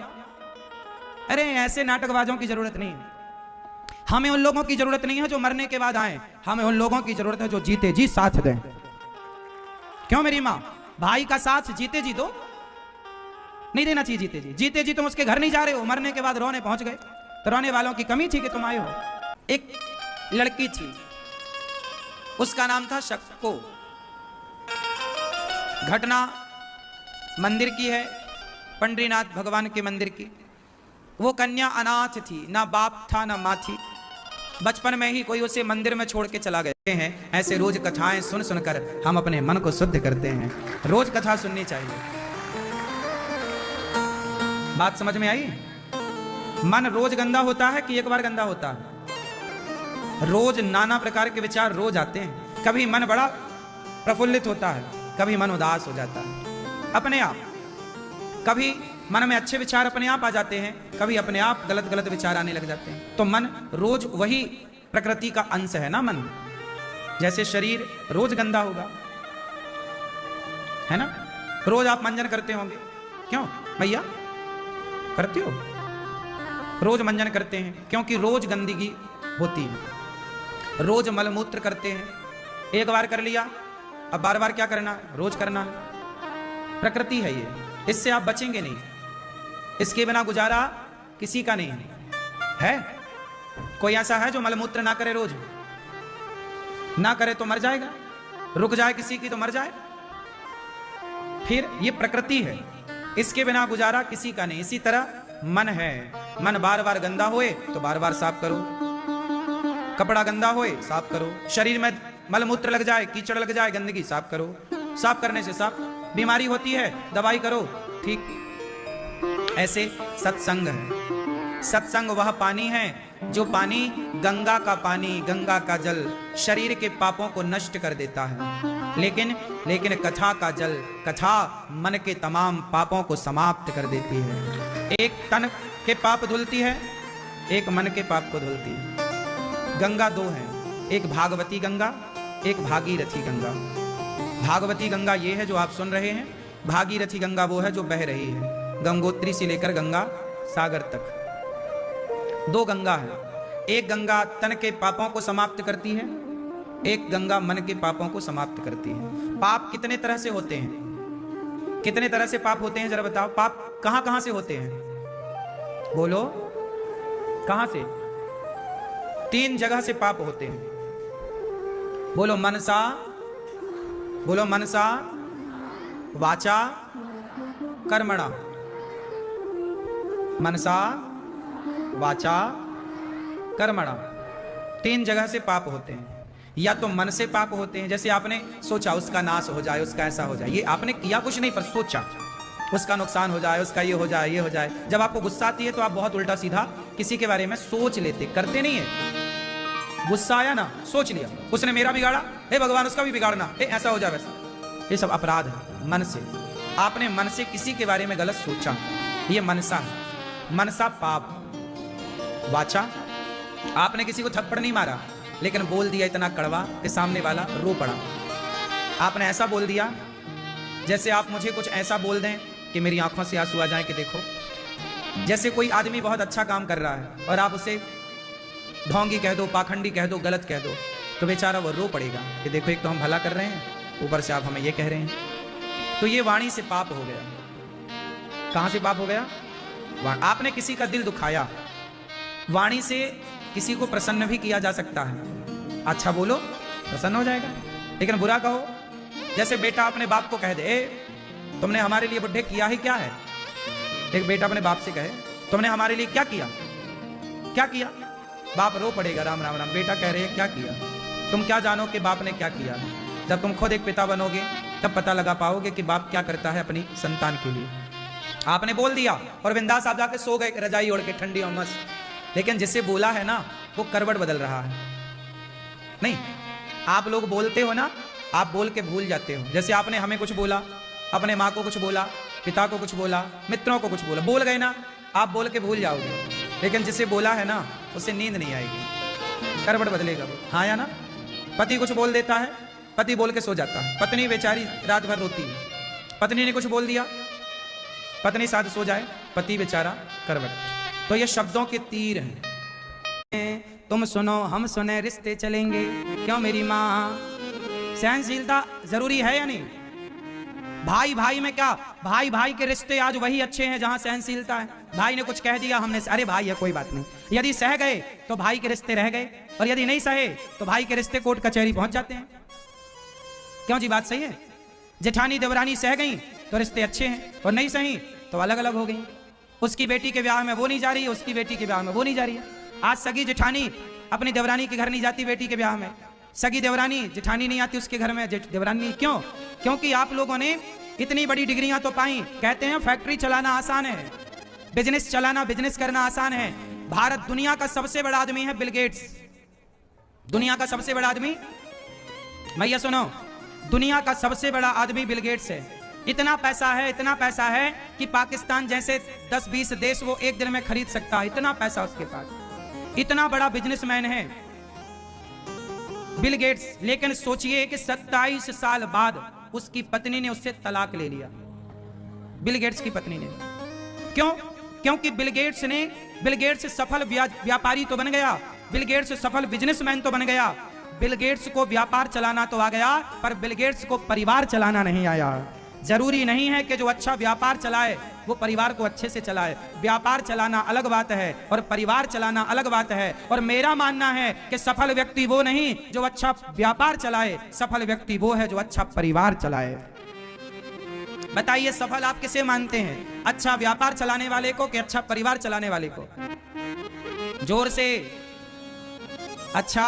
अरे ऐसे नाटकबाजों की जरूरत नहीं है। हमें उन लोगों की जरूरत नहीं है जो मरने के बाद आए, हमें उन लोगों की जरूरत है जो जीते जी साथ दें। क्यों मेरी माँ? भाई का साथ जीते जी दो, नहीं देना चाहिए जीते जी। जीते जी तुम उसके घर नहीं जा रहे हो, मरने के बाद रोने पहुंच गए, तो रोने वालों की कमी थी कि तुम आए हो। एक लड़की थी, उसका नाम था शक्को। घटना मंदिर की है, पंडरीनाथ भगवान के मंदिर की। वो कन्या अनाथ थी, ना बाप था ना माँ थी। बचपन में ही कोई उसे मंदिर में छोड़ के चला गए हैं। ऐसे रोज कथाएं सुन सुनकर हम अपने मन को शुद्ध करते हैं। रोज कथा सुननी चाहिए। बात समझ में आई? मन रोज गंदा होता है कि एक बार गंदा होता है? रोज नाना प्रकार के विचार रोज आते हैं। कभी मन बड़ा प्रफुल्लित होता है, कभी मन उदास हो जाता है अपने आप। कभी मन में अच्छे विचार अपने आप आ जाते हैं, कभी अपने आप गलत गलत विचार आने लग जाते हैं। तो मन रोज वही प्रकृति का अंश है ना मन। जैसे शरीर रोज गंदा होगा, है ना? रोज आप मंजन करते होंगे, क्यों भैया करते हो? रोज मंजन करते हैं क्योंकि रोज गंदगी होती है। रोज मलमूत्र करते हैं, एक बार कर लिया, अब बार बार क्या करना है? रोज करना है। प्रकृति है ये, इससे आप बचेंगे नहीं। इसके बिना गुजारा किसी का नहीं है। कोई ऐसा है जो मलमूत्र ना करे? रोज ना करे तो मर जाएगा, रुक जाए किसी की तो मर जाए। फिर ये प्रकृति है, इसके बिना गुजारा किसी का नहीं। इसी तरह मन है, मन बार बार गंदा होए तो बार बार साफ करो। कपड़ा गंदा होए साफ करो, शरीर में मलमूत्र लग जाए, कीचड़ लग जाए, गंदगी साफ करो। साफ करने से साफ। बीमारी होती है, दवाई करो, ठीक। ऐसे सत्संग है। सत्संग वह पानी है जो पानी गंगा का पानी, गंगा का जल शरीर के पापों को नष्ट कर देता है। लेकिन कथा का जल, कथा मन के तमाम पापों को समाप्त कर देती है। एक तन के पाप धुलती है, एक मन के पाप को धुलती है। गंगा दो है, एक भागवती गंगा, एक भागीरथी गंगा। भागवती गंगा ये है जो आप सुन रहे हैं, भागीरथी गंगा वो है जो बह रही है गंगोत्री से लेकर गंगा सागर तक। दो गंगा है, एक गंगा तन के पापों को समाप्त करती है, एक गंगा मन के पापों को समाप्त करती है। पाप कितने तरह से होते हैं? कितने तरह से पाप होते हैं जरा बताओ। पाप कहां कहां से होते हैं? बोलो कहां से? 3 जगह से पाप होते हैं। बोलो मनसा, बोलो मनसा, वाचा, कर्मणा। मनसा, वाचा, कर्मणा, 3 जगह से पाप होते हैं। या तो मन से पाप होते हैं, जैसे आपने सोचा उसका नाश हो जाए, उसका ऐसा हो जाए। ये आपने किया कुछ नहीं, पर सोचा उसका नुकसान हो जाए, उसका ये हो जाए, ये हो जाए। जब आपको गुस्सा आती है तो आप बहुत उल्टा सीधा किसी के बारे में सोच लेते, करते नहीं है। गुस्सा आया ना, सोच लिया उसने मेरा बिगाड़ा, हे भगवान उसका भी बिगाड़ना, हे ऐसा हो जाए वैसा। ये सब अपराध है मन से। आपने मन से किसी के बारे में गलत सोचा, ये मनसा है। मनसा पाप। वाचा, आपने किसी को थप्पड़ नहीं मारा लेकिन बोल दिया इतना कड़वा कि सामने वाला रो पड़ा। आपने ऐसा बोल दिया जैसे आप मुझे कुछ ऐसा बोल दें कि मेरी आंखों से आंसू आ जाए कि देखो जैसे कोई आदमी बहुत अच्छा काम कर रहा है और आप उसे ढोंगी कह दो, पाखंडी कह दो, गलत कह दो, तो बेचारा वो रो पड़ेगा कि देखो एक तो हम भला कर रहे हैं, ऊपर से आप हमें ये कह रहे हैं। तो ये वाणी से पाप हो गया। कहां से पाप हो गया? आपने किसी का दिल दुखाया। वाणी से किसी को प्रसन्न भी किया जा सकता है। अच्छा बोलो, प्रसन्न हो जाएगा, लेकिन बुरा कहो। जैसे बेटा अपने बाप को कह दे, तुमने हमारे लिए बुढ़े किया ही क्या है। एक बेटा अपने बाप से कहे, तुमने हमारे लिए क्या किया, क्या किया। बाप रो पड़ेगा, राम राम राम। बेटा कह रहे हैं क्या किया। तुम क्या जानो कि बाप ने क्या किया। जब तुम खुद एक पिता बनोगे तब पता लगा पाओगे कि बाप क्या करता है अपनी संतान के लिए। आपने बोल दिया और बिंदास आप जाके सो गए रजाई ओढ़ के, ठंडी और मस्त। लेकिन जिससे बोला है ना वो करवट बदल रहा है। नहीं, आप लोग बोलते हो ना, आप बोल के भूल जाते हो। जैसे आपने हमें कुछ बोला, अपने माँ को कुछ बोला, पिता को कुछ बोला, मित्रों को कुछ बोला, बोल गए ना, आप बोल के भूल जाओगे। लेकिन जिसे बोला है ना उसे नींद नहीं आएगी, करवट बदलेगा वो। हाँ या ना? पति कुछ बोल देता है, पति बोल के सो जाता है, पत्नी बेचारी रात भर रोती है। पत्नी ने कुछ बोल दिया, पत्नी साथ सो जाए, पति बेचारा करवट। तो ये शब्दों के तीर हैं। तुम सुनो हम सुने, रिश्ते चलेंगे क्यों मेरी माँ। सहनशीलता जरूरी है या नहीं? भाई भाई में क्या, भाई भाई के रिश्ते आज वही अच्छे हैं जहां सहनशीलता है। भाई ने कुछ कह दिया, हमने अरे भाई है कोई बात नहीं। यदि सह गए तो भाई के रिश्ते रह गए, और यदि नहीं सहे तो भाई के रिश्ते कोर्ट कचहरी पहुंच जाते हैं। क्यों जी, बात सही है। जेठानी देवरानी सह गई तो रिश्ते अच्छे हैं, और नहीं सही तो अलग अलग हो गई। उसकी बेटी के ब्याह में वो नहीं जा रही, उसकी बेटी के ब्याह में वो नहीं जा रही है। आज सगी जेठानी अपनी देवरानी के घर नहीं जाती बेटी के ब्याह में, सगी देवरानी जेठानी नहीं आती उसके घर में देवरानी। क्यों? क्योंकि आप लोगों ने इतनी बड़ी डिग्रियां तो पाई। कहते हैं फैक्ट्री चलाना आसान है, बिजनेस चलाना, बिजनेस करना आसान है। भारत दुनिया का सबसे बड़ा आदमी है बिल गेट्स। दुनिया का सबसे बड़ा आदमी, भैया सुनो, दुनिया का सबसे बड़ा आदमी बिल गेट्स है। इतना पैसा है, इतना पैसा है कि पाकिस्तान जैसे 10-20 देश वो एक दिन में खरीद सकता है। इतना पैसा उसके पास, इतना बड़ा बिजनेसमैन है बिल गेट्स। लेकिन सोचिए कि 27 साल बाद उसकी पत्नी ने उससे तलाक ले लिया, बिल गेट्स की पत्नी ने। क्यों? क्योंकि बिल गेट्स सफल व्यापारी तो बन गया, बिल गेट्स सफल बिजनेसमैन तो बन गया। बिल गेट्स को व्यापार चलाना तो आ गया, पर बिल गेट्स को परिवार चलाना नहीं आया। जरूरी नहीं है कि जो अच्छा व्यापार चलाए वो परिवार को अच्छे से चलाए। व्यापार चलाना अलग बात है और परिवार चलाना अलग बात है। और मेरा मानना है कि सफल व्यक्ति वो नहीं जो अच्छा व्यापार चलाए, सफल व्यक्ति वो है जो अच्छा परिवार चलाए। बताइए सफल आप किसे मानते हैं, अच्छा व्यापार चलाने वाले को कि अच्छा परिवार चलाने वाले को? जोर से। अच्छा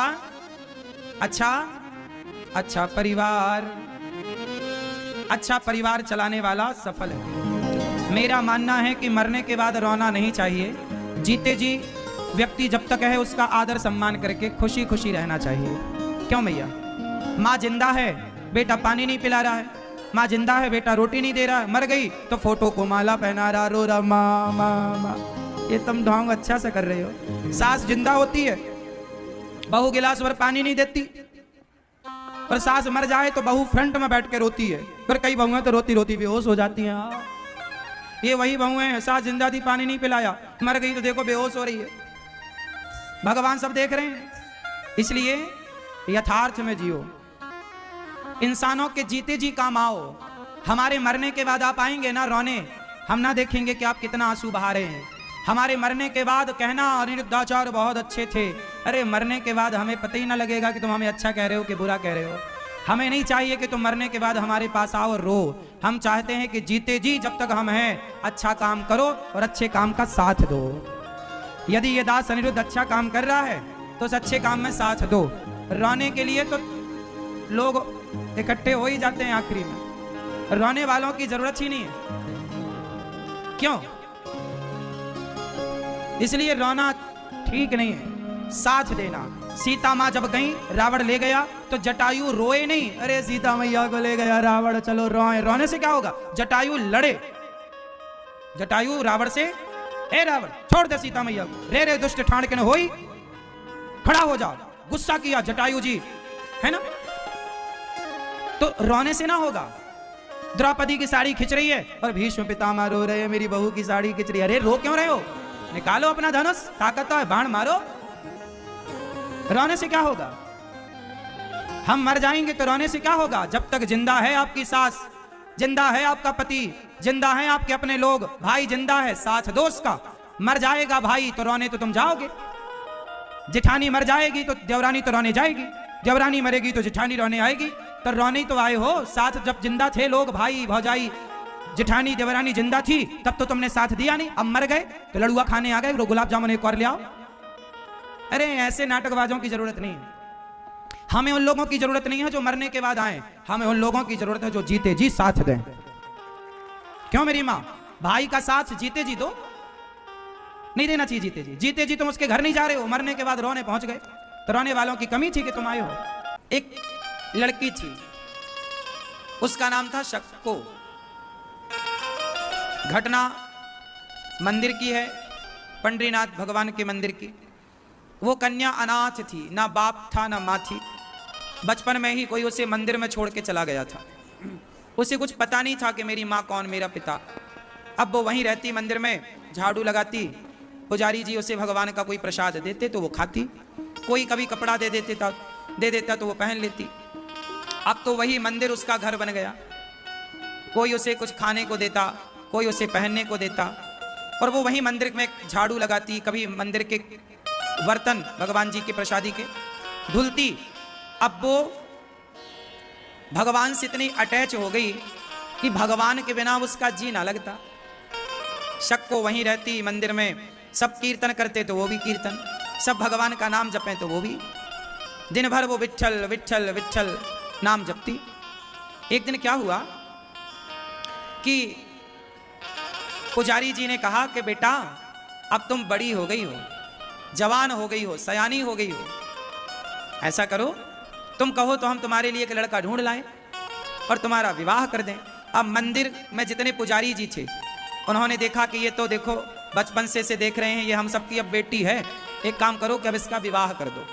अच्छा अच्छा परिवार, अच्छा परिवार चलाने वाला सफल है। मेरा मानना है कि मरने के बाद रोना नहीं चाहिए। जीते जी व्यक्ति जब तक है उसका आदर सम्मान करके खुशी खुशी रहना चाहिए। क्यों भैया? माँ जिंदा है, बेटा पानी नहीं पिला रहा है, माँ जिंदा है, बेटा रोटी नहीं दे रहा है, मर गई तो फोटो को माला पहना रहा, रो रहा माँ माँ माँ। ये तुम ढोंग अच्छा से कर रहे हो। सास जिंदा होती है, बहू गिलास भर पानी नहीं देती, और सास मर जाए तो बहू फ्रंट में बैठ के रोती है। पर कई बहुएं तो रोती रोती बेहोश हो जाती हैं। ये वही बहुएं हैं, सास जिंदा थी पानी नहीं पिलाया, मर गई तो देखो बेहोश हो रही है। भगवान सब देख रहे हैं। इसलिए यथार्थ में जियो, इंसानों के जीते जी काम आओ। हमारे मरने के बाद आप आएंगे ना रोने, हम ना देखेंगे कि आप कितना आंसू बहा रहे हैं। हमारे मरने के बाद कहना अनिरुद्धाचार्य बहुत अच्छे थे। अरे मरने के बाद हमें पता ही ना लगेगा कि तुम हमें अच्छा कह रहे हो कि बुरा कह रहे हो। हमें नहीं चाहिए कि तुम मरने के बाद हमारे पास आओ और रो। हम चाहते हैं कि जीते जी जब तक हम हैं अच्छा काम करो और अच्छे काम का साथ दो। यदि ये दास अनिरुद्ध अच्छा काम कर रहा है तो उस अच्छे काम में साथ दो। रोने के लिए तो लोग इकट्ठे हो ही जाते हैं आखिरी में, रोने वालों की जरूरत ही नहीं है। क्यों? इसलिए रोना ठीक नहीं है, साथ देना। सीता माँ जब गई, रावण ले गया तो जटायु रोए नहीं, अरे सीता मैया को ले गया रावण चलो रोए। रोने से क्या होगा? जटायु लड़े, जटायु रावण से, ए रावण छोड़ दे सीता मैया को, रे रे दुष्ट ठाण के न होई, खड़ा हो जाओ। गुस्सा किया जटायु जी, है ना? तो रोने से ना होगा, द्रौपदी की साड़ी खिंच रही है और भीष्म पितामह रो रहे हैं, मेरी बहू की साड़ी खिंच रही है। अरे रो क्यों रहे हो? निकालो अपना धनुष, ताकत है, बाण मारो। रोने से क्या होगा? हम मर जाएंगे तो रोने से क्या होगा? जब तक जिंदा है आपकी सास, जिंदा है आपका पति, जिंदा है आपके अपने लोग, भाई जिंदा है साथ दोस्त का, मर जाएगा भाई तो रोने तो तुम जाओगे। जेठानी मर जाएगी तो देवरानी तो रोने जाएगी, देवरानी मरेगी तो जेठानी रोने आएगी। तो रोने तो आए हो साथ, जब जिंदा थे लोग, भाई भौजाई जेठानी देवरानी जिंदा थी तब तो तुमने साथ दिया नहीं। अब मर गए तो लड़ुआ खाने आ गए, गुलाब जामुन एक और ले आओ। अरे ऐसे नाटकबाजों की जरूरत नहीं है। हमें उन लोगों की जरूरत नहीं है जो मरने के बाद आए, हमें उन लोगों की जरूरत है जो जीते जी साथ दें। क्यों मेरी माँ? भाई का साथ जीते जी दो, नहीं देना चाहिए जीते जी। जीते जी तुम उसके घर नहीं जा रहे हो, मरने के बाद रोने पहुंच गए, तो रोने वालों की कमी थी कि तुम आए हो। एक लड़की थी, उसका नाम था शक्को। घटना मंदिर की है, पंडरीनाथ भगवान के मंदिर की। वो कन्या अनाथ थी, ना बाप था ना माँ थी। बचपन में ही कोई उसे मंदिर में छोड़ के चला गया था। उसे कुछ पता नहीं था कि मेरी माँ कौन, मेरा पिता। अब वो वहीं रहती, मंदिर में झाड़ू लगाती, पुजारी जी उसे भगवान का कोई प्रसाद देते तो वो खाती, कोई कभी कपड़ा दे देता तो वो पहन लेती। अब तो वही मंदिर उसका घर बन गया। कोई उसे कुछ खाने को देता, कोई उसे पहनने को देता, और वो वही मंदिर में झाड़ू लगाती, कभी मंदिर के बर्तन भगवान जी के प्रसादी के धुलती। अब वो भगवान से इतनी अटैच हो गई कि भगवान के बिना उसका जी ना लगता। शक्को वहीं रहती मंदिर में, सब कीर्तन करते तो वो भी कीर्तन, सब भगवान का नाम जपें तो वो भी, दिन भर वो विट्ठल विट्ठल विट्ठल नाम जपती। एक दिन क्या हुआ कि पुजारी जी ने कहा कि बेटा अब तुम बड़ी हो गई हो, जवान हो गई हो, सयानी हो गई हो, ऐसा करो तुम कहो तो हम तुम्हारे लिए एक लड़का ढूंढ लाएं और तुम्हारा विवाह कर दें। अब मंदिर में जितने पुजारी जी थे उन्होंने देखा कि ये तो देखो बचपन से देख रहे हैं, ये हम सबकी अब बेटी है, एक काम करो कि अब इसका विवाह कर दो।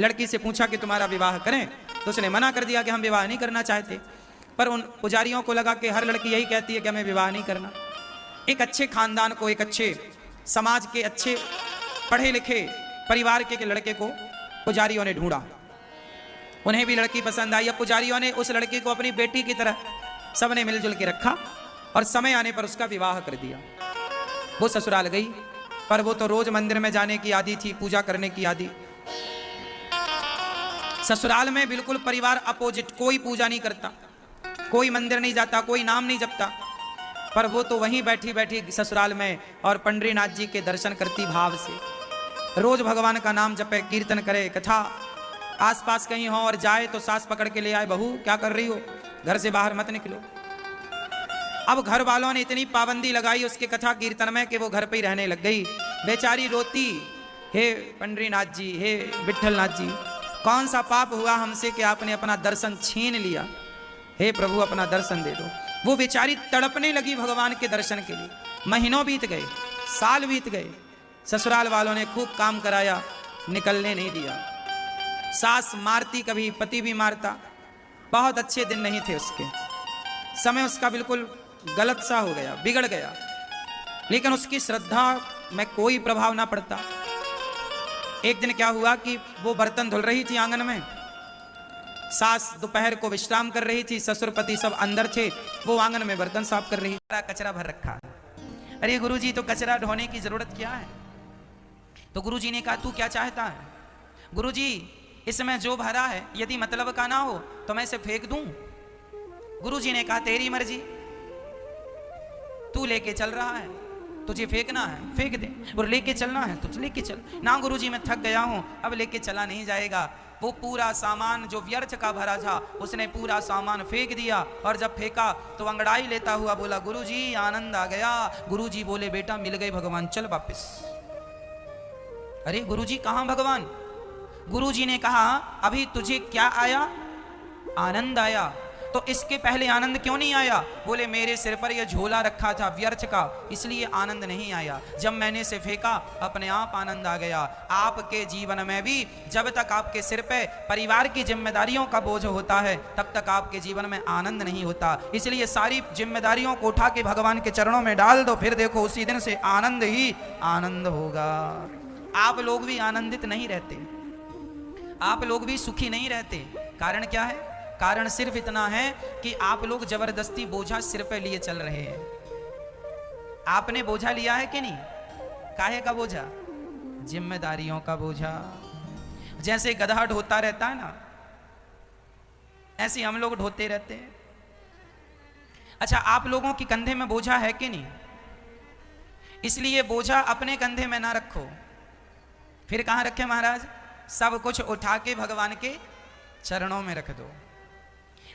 लड़की से पूछा कि तुम्हारा विवाह करें, तो उसने मना कर दिया कि हम विवाह नहीं करना चाहते। पर उन पुजारियों को लगा कि हर लड़की यही कहती है कि हमें विवाह नहीं करना। एक अच्छे खानदान को, एक अच्छे समाज के, अच्छे पढ़े लिखे परिवार के लड़के को पुजारियों ने ढूंढा। उन्हें भी लड़की पसंद आई। अब पुजारियों ने उस लड़की को अपनी बेटी की तरह सबने मिलजुल के रखा और समय आने पर उसका विवाह कर दिया। वो ससुराल गई, पर वो तो रोज मंदिर में जाने की आदी थी, पूजा करने की आदी। ससुराल में बिल्कुल परिवार अपोजिट, कोई पूजा नहीं करता, कोई मंदिर नहीं जाता, कोई नाम नहीं जपता, पर वो तो वहीं बैठी बैठी ससुराल में और पंडरीनाथ जी के दर्शन करती भाव से। रोज भगवान का नाम जपे, कीर्तन करे, कथा आसपास कहीं हो और जाए तो सास पकड़ के ले आए, बहू क्या कर रही हो, घर से बाहर मत निकलो। अब घर वालों ने इतनी पाबंदी लगाई उसके कथा कीर्तन में कि वो घर पे ही रहने लग गई। बेचारी रोती, हे पंडरीनाथ जी, हे विट्ठलनाथ जी, कौन सा पाप हुआ हमसे कि आपने अपना दर्शन छीन लिया, हे प्रभु अपना दर्शन दे दो। वो बेचारी तड़पने लगी भगवान के दर्शन के लिए। महीनों बीत गए, साल बीत गए, ससुराल वालों ने खूब काम कराया, निकलने नहीं दिया। सास मारती, कभी पति भी मारता, बहुत अच्छे दिन नहीं थे उसके। समय उसका बिल्कुल गलत सा हो गया, बिगड़ गया, लेकिन उसकी श्रद्धा में कोई प्रभाव ना पड़ता। एक दिन क्या हुआ कि वो बर्तन धुल रही थी आंगन में, सास दोपहर को विश्राम कर रही थी, ससुर पति सब अंदर थे, वो आंगन में बर्तन साफ कर रही थी। कचरा भर रखा है। अरे गुरुजी तो कचरा ढोने की जरूरत क्या है? तो गुरुजी ने कहा तू क्या चाहता है? गुरुजी इसमें जो भरा है यदि मतलब का ना हो तो मैं इसे फेंक दूं। गुरुजी ने कहा तेरी मर्जी, तू लेके चल रहा है, तुझे फेंकना है फेंक दे, और लेके चलना है तो लेके चल। ना गुरुजी मैं थक गया हूं, अब लेके चला नहीं जाएगा। वो पूरा सामान जो व्यर्थ का भरा था उसने पूरा सामान फेंक दिया, और जब फेंका तो अंगड़ाई लेता हुआ बोला गुरुजी आनंद आ गया। गुरुजी बोले बेटा मिल गए भगवान, चल वापस। अरे गुरुजी कहां भगवान? गुरुजी ने कहा अभी तुझे क्या आया? आनंद आया। तो इसके पहले आनंद क्यों नहीं आया? बोले मेरे सिर पर यह झोला रखा था व्यर्थ का, इसलिए आनंद नहीं आया। जब मैंने इसे फेंका अपने आप आनंद आ गया। आपके जीवन में भी जब तक आपके सिर पे परिवार की जिम्मेदारियों का बोझ होता है तब तक आपके जीवन में आनंद नहीं होता। इसलिए सारी जिम्मेदारियों को उठा के भगवान के चरणों में डाल दो, फिर देखो उसी दिन से आनंद ही आनंद होगा। आप लोग भी आनंदित नहीं रहते, आप लोग भी सुखी नहीं रहते। कारण क्या है? कारण सिर्फ इतना है कि आप लोग जबरदस्ती बोझा सिर पे लिए चल रहे हैं। आपने बोझा लिया है कि नहीं? काहे का बोझा? जिम्मेदारियों का बोझा। जैसे गधा ढोता रहता है ना, ऐसे हम लोग ढोते रहते हैं। अच्छा, आप लोगों की कंधे में बोझा है कि नहीं? इसलिए बोझा अपने कंधे में ना रखो। फिर कहां रखे महाराज? सब कुछ उठा के भगवान के चरणों में रख दो।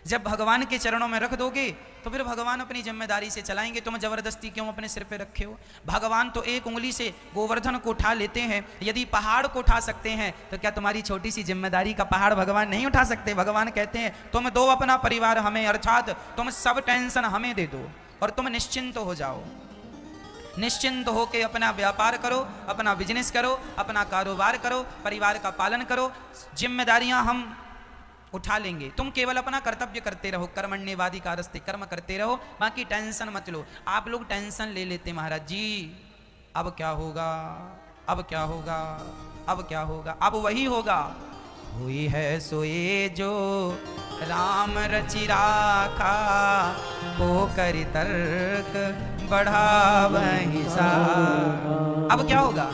जब भगवान के चरणों में रख दोगे तो फिर भगवान अपनी जिम्मेदारी से चलाएंगे। तुम जबरदस्ती क्यों अपने सिर पे रखे हो? भगवान तो एक उंगली से गोवर्धन को उठा लेते हैं। यदि पहाड़ को उठा सकते हैं तो क्या तुम्हारी छोटी सी जिम्मेदारी का पहाड़ भगवान नहीं उठा सकते? भगवान कहते हैं तुम दो अपना परिवार हमें, अर्थात तुम सब टेंशन हमें दे दो और तुम निश्चिंत हो जाओ। निश्चिंत होकर अपना व्यापार करो, अपना बिजनेस करो, अपना कारोबार करो, परिवार का पालन करो। जिम्मेदारियां हम उठा लेंगे, तुम केवल अपना कर्तव्य करते रहो। कर्मण्येवादी कारस्ते, कर्म करते रहो, बाकी टेंशन मत लो। आप लोग टेंशन ले लेते महाराज जी, अब क्या होगा, अब क्या होगा, अब क्या होगा। अब वही होगा, हुई है सोए जो राम रचि राखा, को करि तर्क बढ़ावहि सा। अब क्या होगा?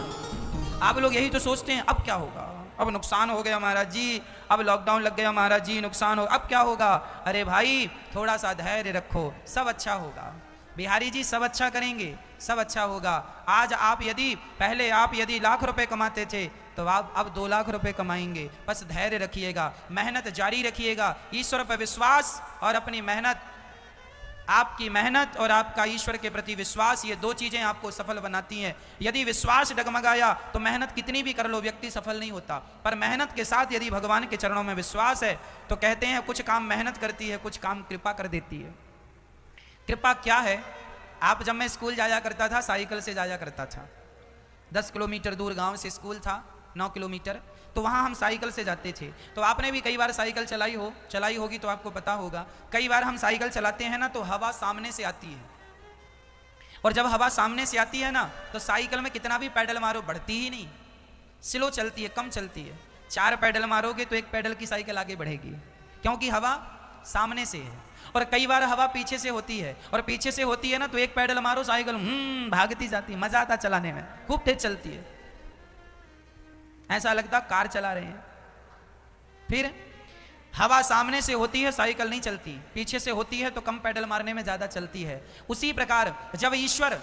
आप लोग यही तो सोचते हैं, अब क्या होगा, अब नुकसान हो गया महाराज जी, अब लॉकडाउन लग गया महाराज जी, नुकसान हो, अब क्या होगा। अरे भाई थोड़ा सा धैर्य रखो, सब अच्छा होगा। बिहारी जी सब अच्छा करेंगे, सब अच्छा होगा। आज आप यदि पहले आप यदि लाख रुपए कमाते थे तो आप अब 2 लाख रुपए कमाएंगे। बस धैर्य रखिएगा, मेहनत जारी रखिएगा, ईश्वर पर विश्वास और अपनी मेहनत, आपकी मेहनत और आपका ईश्वर के प्रति विश्वास, ये 2 चीजें आपको सफल बनाती हैं। यदि विश्वास डगमगाया तो मेहनत कितनी भी कर लो व्यक्ति सफल नहीं होता। पर मेहनत के साथ यदि भगवान के चरणों में विश्वास है तो कहते हैं कुछ काम मेहनत करती है, कुछ काम कृपा कर देती है। कृपा क्या है? आप जब मैं स्कूल जाया करता था, साइकिल से जाया करता था। 10 किलोमीटर दूर गांव से स्कूल था, 9 किलोमीटर, तो वहाँ हम साइकिल से जाते थे। तो आपने भी कई बार साइकिल चलाई होगी तो आपको पता होगा। कई बार हम साइकिल चलाते हैं ना तो हवा सामने से आती है, और जब हवा सामने से आती है ना तो साइकिल में कितना भी पैडल मारो बढ़ती ही नहीं, स्लो चलती है, कम चलती है। 4 पैडल मारोगे तो 1 पैडल की साइकिल आगे बढ़ेगी, क्योंकि हवा सामने से है। और कई बार हवा पीछे से होती है, और पीछे से होती है ना तो 1 पैडल मारो साइकिल भागती जाती है, मजा आता चलाने में, खूब तेज चलती है, ऐसा लगता कार चला रहे हैं। फिर हवा सामने से होती है साइकिल नहीं चलती, पीछे से होती है तो कम पैडल मारने में ज्यादा चलती है। उसी प्रकार जब ईश्वर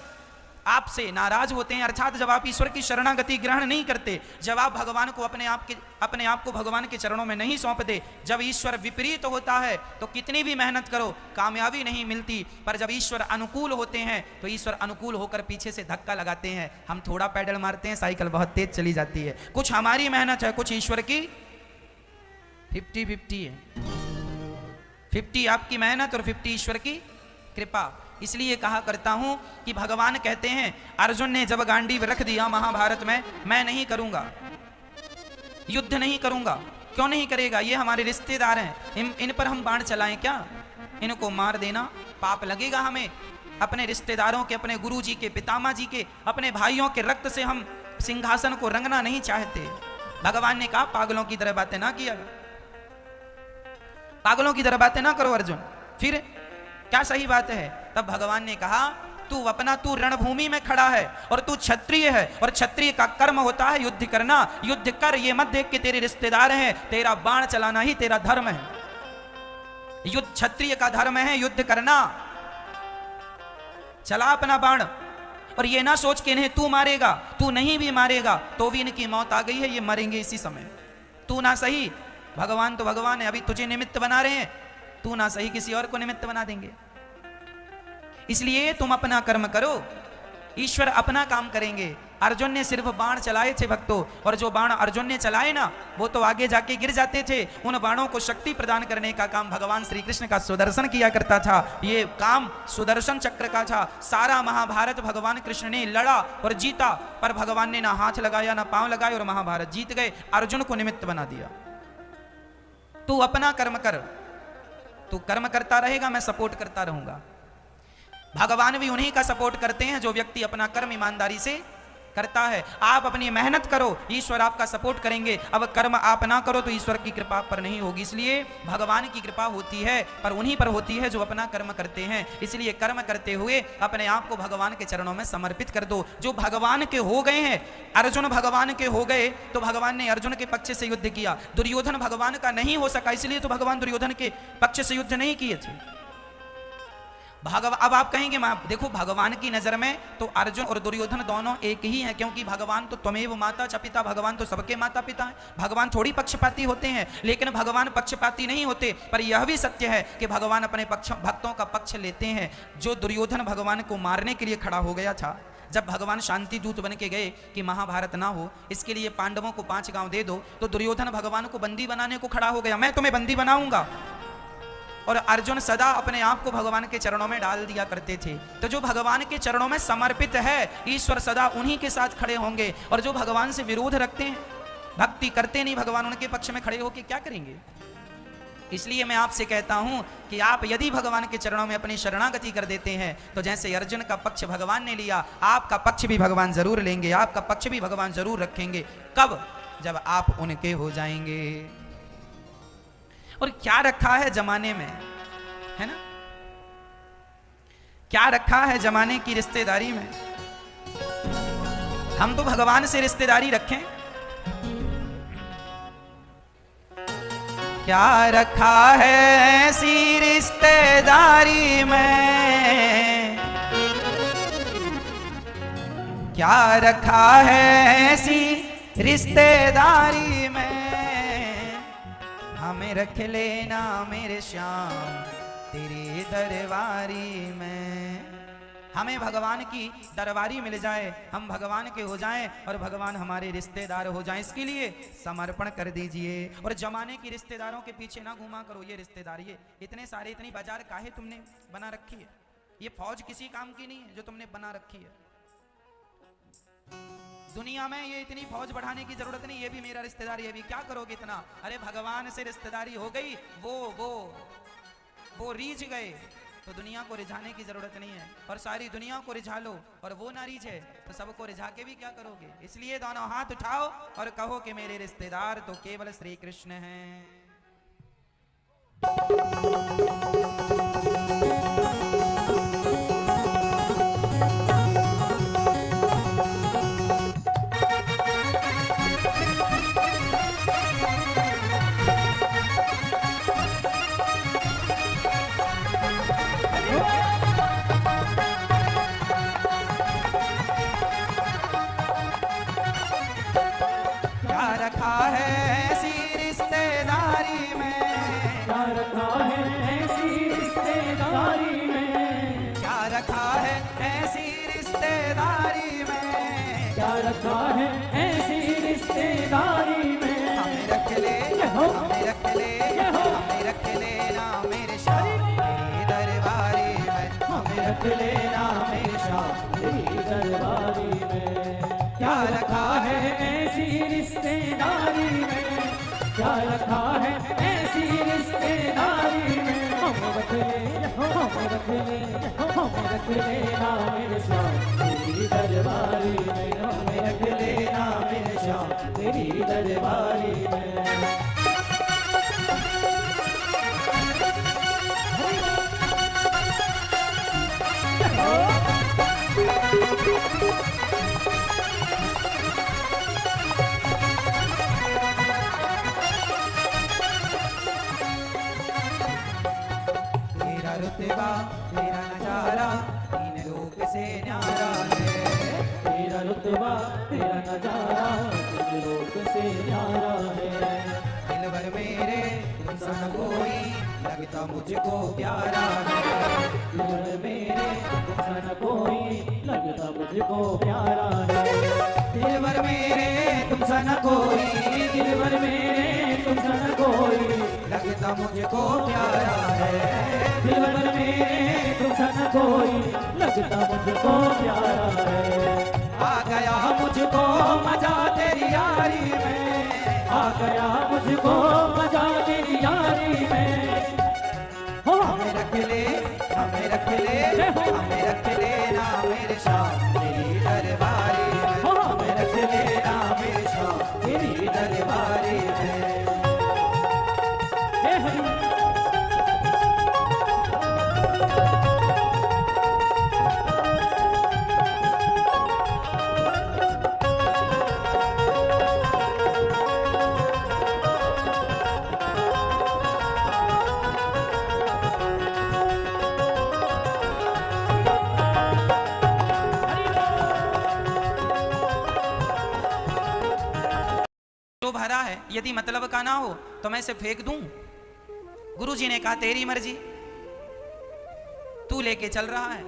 आपसे नाराज होते हैं, अर्थात जब आप ईश्वर की शरणागति ग्रहण नहीं करते, जब आप भगवान को अपने आप को भगवान के चरणों में नहीं सौंपते, जब ईश्वर विपरीत होता है तो कितनी भी मेहनत करो कामयाबी नहीं मिलती। पर जब ईश्वर अनुकूल होते हैं तो ईश्वर अनुकूल होकर पीछे से धक्का लगाते हैं, हम थोड़ा पैडल मारते हैं साइकिल बहुत तेज चली जाती है। कुछ हमारी मेहनत है, कुछ ईश्वर की 50-50 है। 50 आपकी मेहनत और 50 ईश्वर की कृपा। इसलिए कहा करता हूं कि भगवान कहते हैं, अर्जुन ने जब गांडीव रख दिया महाभारत में, मैं नहीं करूंगा, युद्ध नहीं करूंगा। क्यों नहीं करेगा? ये हमारे रिश्तेदार हैं, इन पर हम बाण चलाएं क्या? इनको मार देना पाप लगेगा हमें। अपने रिश्तेदारों के, अपने गुरु जी के, पितामह जी के, अपने भाइयों के रक्त से हम सिंहासन को रंगना नहीं चाहते। भगवान ने कहा पागलों की तरह बातें ना किया, पागलों की तरह बातें ना करो अर्जुन। फिर क्या सही बात है? तब भगवान ने कहा तू रणभूमि में खड़ा है और तू क्षत्रिय है, और क्षत्रिय का कर्म होता है युद्ध करना। युद्ध कर, ये मत देख के तेरे रिश्तेदार हैं, तेरा बाण चलाना ही तेरा धर्म है। युद्ध क्षत्रिय का धर्म है, युद्ध करना। चला अपना बाण, और ये ना सोच के इन्हें तू मारेगा, तू नहीं भी मारेगा तो भी इनकी मौत आ गई है, ये मरेंगे इसी समय। तू ना सही, भगवान तो भगवान है, अभी तुझे निमित्त बना रहे हैं, तू ना सही किसी और को निमित्त बना देंगे। इसलिए तुम अपना कर्म करो, ईश्वर अपना काम करेंगे। अर्जुन ने सिर्फ बाण चलाए थे भक्तों, और जो बाण अर्जुन ने चलाए ना वो तो आगे जाके गिर जाते थे। उन बाणों को शक्ति प्रदान करने का काम भगवान श्री कृष्ण का सुदर्शन किया करता था। ये काम सुदर्शन चक्र का था। सारा महाभारत भगवान कृष्ण ने लड़ा और जीता, पर भगवान ने ना हाथ लगाया ना पांव लगाए और महाभारत जीत गए। अर्जुन को निमित्त बना दिया। तू अपना कर्म कर, तू कर्म करता रहेगा, मैं सपोर्ट करता रहूंगा। भगवान भी उन्हीं का सपोर्ट करते हैं जो व्यक्ति अपना कर्म ईमानदारी से करता है। आप अपनी मेहनत करो, ईश्वर आपका सपोर्ट करेंगे। अब कर्म आप ना करो तो ईश्वर की कृपा पर नहीं होगी। इसलिए भगवान की कृपा होती है पर उन्हीं पर होती है जो अपना कर्म करते हैं। इसलिए कर्म करते हुए अपने आप को भगवान के चरणों में समर्पित कर दो। जो भगवान के हो गए हैं, अर्जुन भगवान के हो गए तो भगवान ने अर्जुन के पक्ष से युद्ध किया। दुर्योधन भगवान का नहीं हो सका, इसलिए तो भगवान दुर्योधन के पक्ष से युद्ध नहीं किए थे। अब आप कहेंगे देखो भगवान की नजर में तो अर्जुन और दुर्योधन दोनों एक ही हैं, क्योंकि भगवान तो त्वमेव माता च पिता, भगवान तो सबके माता पिता हैं। भगवान थोड़ी पक्षपाती होते हैं, लेकिन भगवान पक्षपाती नहीं होते। पर यह भी सत्य है कि भगवान अपने भक्तों का पक्ष लेते हैं। जो दुर्योधन भगवान को मारने के लिए खड़ा हो गया था, जब भगवान शांति दूत बन के गए कि महाभारत ना हो, इसके लिए पांडवों को 5 गांव दे दो, तो दुर्योधन भगवान को बंदी बनाने को खड़ा हो गया, मैं तुम्हें बंदी बनाऊंगा। और अर्जुन सदा अपने आप को भगवान के चरणों में डाल दिया करते थे। तो जो भगवान के चरणों में समर्पित है, ईश्वर सदा उन्हीं के साथ खड़े होंगे। और जो भगवान से विरोध रखते हैं, भक्ति करते नहीं, भगवान उनके पक्ष में खड़े होकर क्या करेंगे। इसलिए मैं आपसे कहता हूं कि आप यदि भगवान के चरणों में अपनी शरणागति कर देते हैं तो जैसे अर्जुन का पक्ष भगवान ने लिया, आपका पक्ष भी भगवान जरूर लेंगे, आपका पक्ष भी भगवान जरूर रखेंगे। कब? जब आप उनके हो जाएंगे। और क्या रखा है जमाने में, है ना, क्या रखा है जमाने की रिश्तेदारी में। हम तो भगवान से रिश्तेदारी रखें। क्या रखा है ऐसी रिश्तेदारी में, क्या रखा है ऐसी रिश्तेदारी में, हमें रख लेना मेरे श्याम तेरी दरबारी में। हमें भगवान की दरबारी मिल जाए, हम भगवान के हो जाएं और भगवान हमारे रिश्तेदार हो जाएं, इसके लिए समर्पण कर दीजिए। और जमाने की रिश्तेदारों के पीछे ना घूमा करो। ये रिश्तेदार, ये इतने सारे, इतनी बाजार काहे तुमने बना रखी है। ये फौज किसी काम की नहीं है जो तुमने बना रखी है। दुनिया में ये इतनी फौज बढ़ाने की जरूरत नहीं। ये भी मेरा रिश्तेदार, ये भी क्या करोगे इतना। अरे भगवान से रिश्तेदारी हो गई, वो रीझ गए तो दुनिया को रिझाने की जरूरत नहीं है। और सारी दुनिया को रिझा लो और वो ना रीझे तो सबको रिझा के भी क्या करोगे। इसलिए दोनों हाथ उठाओ और कहो कि मेरे रिश्तेदार तो केवल श्री कृष्ण हैं। रखा है ऐसी रिश्तेदारी में, हमें रख ले, हमें रख ले, हमें रख लेना मेरे श्याम तेरी दरबारी में, हमें रख लेना मेरे श्याम तेरी दरबारी में। क्या रखा है ऐसी रिश्तेदारी में, क्या रखा है ऐसी रिश्तेदारी में, हमें रख ले, हमें रख ले, हमें रख लेना मेरे श्याम तेरी दरबारी में, हमें रख लेना मेरे श्याम तेरी दरबारी में। तेरा रुतबा तेरा नजारा तीन लोक से न्यारा है, तेरा रुतबा तेरा नजारा तीन लोक से न्यारा है। दिल भर मेरे तुम सन कोई लगता मुझको प्यारा है। दिलवर मेरे तुमसा न कोई लगता मुझको प्यारा है। दिलवर मेरे तुमसा न कोई, दिलवर मेरे तुमसा न कोई लगता मुझको प्यारा है। दिलवर मेरे तुमसा न कोई लगता मुझको प्यारा है। आ गया मुझको मजा तेरी यारी में, आ गया मुझको मजा तेरी यारी में। हो हमें रख ले, हमें रख ले, हमें रख लेना मेरे शाम तेरी दरबारी में। हमें रख लेना मेरे शाम तेरी दरबारी में। हे हरि जो भरा है यदि मतलब का ना हो तो मैं इसे फेंक दूं। गुरुजी ने कहा तेरी मर्जी, तू लेके चल रहा है,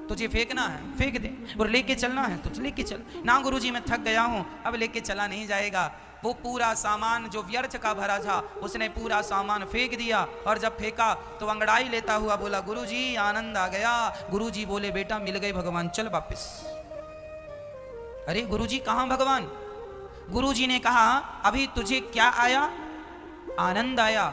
तुझे फेंकना है फेंक दे, और लेके चलना है तो लेके चल। ना गुरुजी मैं थक गया हूं, अब लेके चला नहीं जाएगा। वो पूरा सामान जो व्यर्थ का भरा था उसने पूरा सामान फेंक दिया, और जब फेंका तो अंगड़ाई लेता हुआ बोला गुरुजी आनंद आ गया। गुरुजी बोले बेटा मिल गए भगवान, चल वापिस। अरे गुरुजी कहां भगवान? गुरुजी ने कहा अभी तुझे क्या आया? आनंद आया।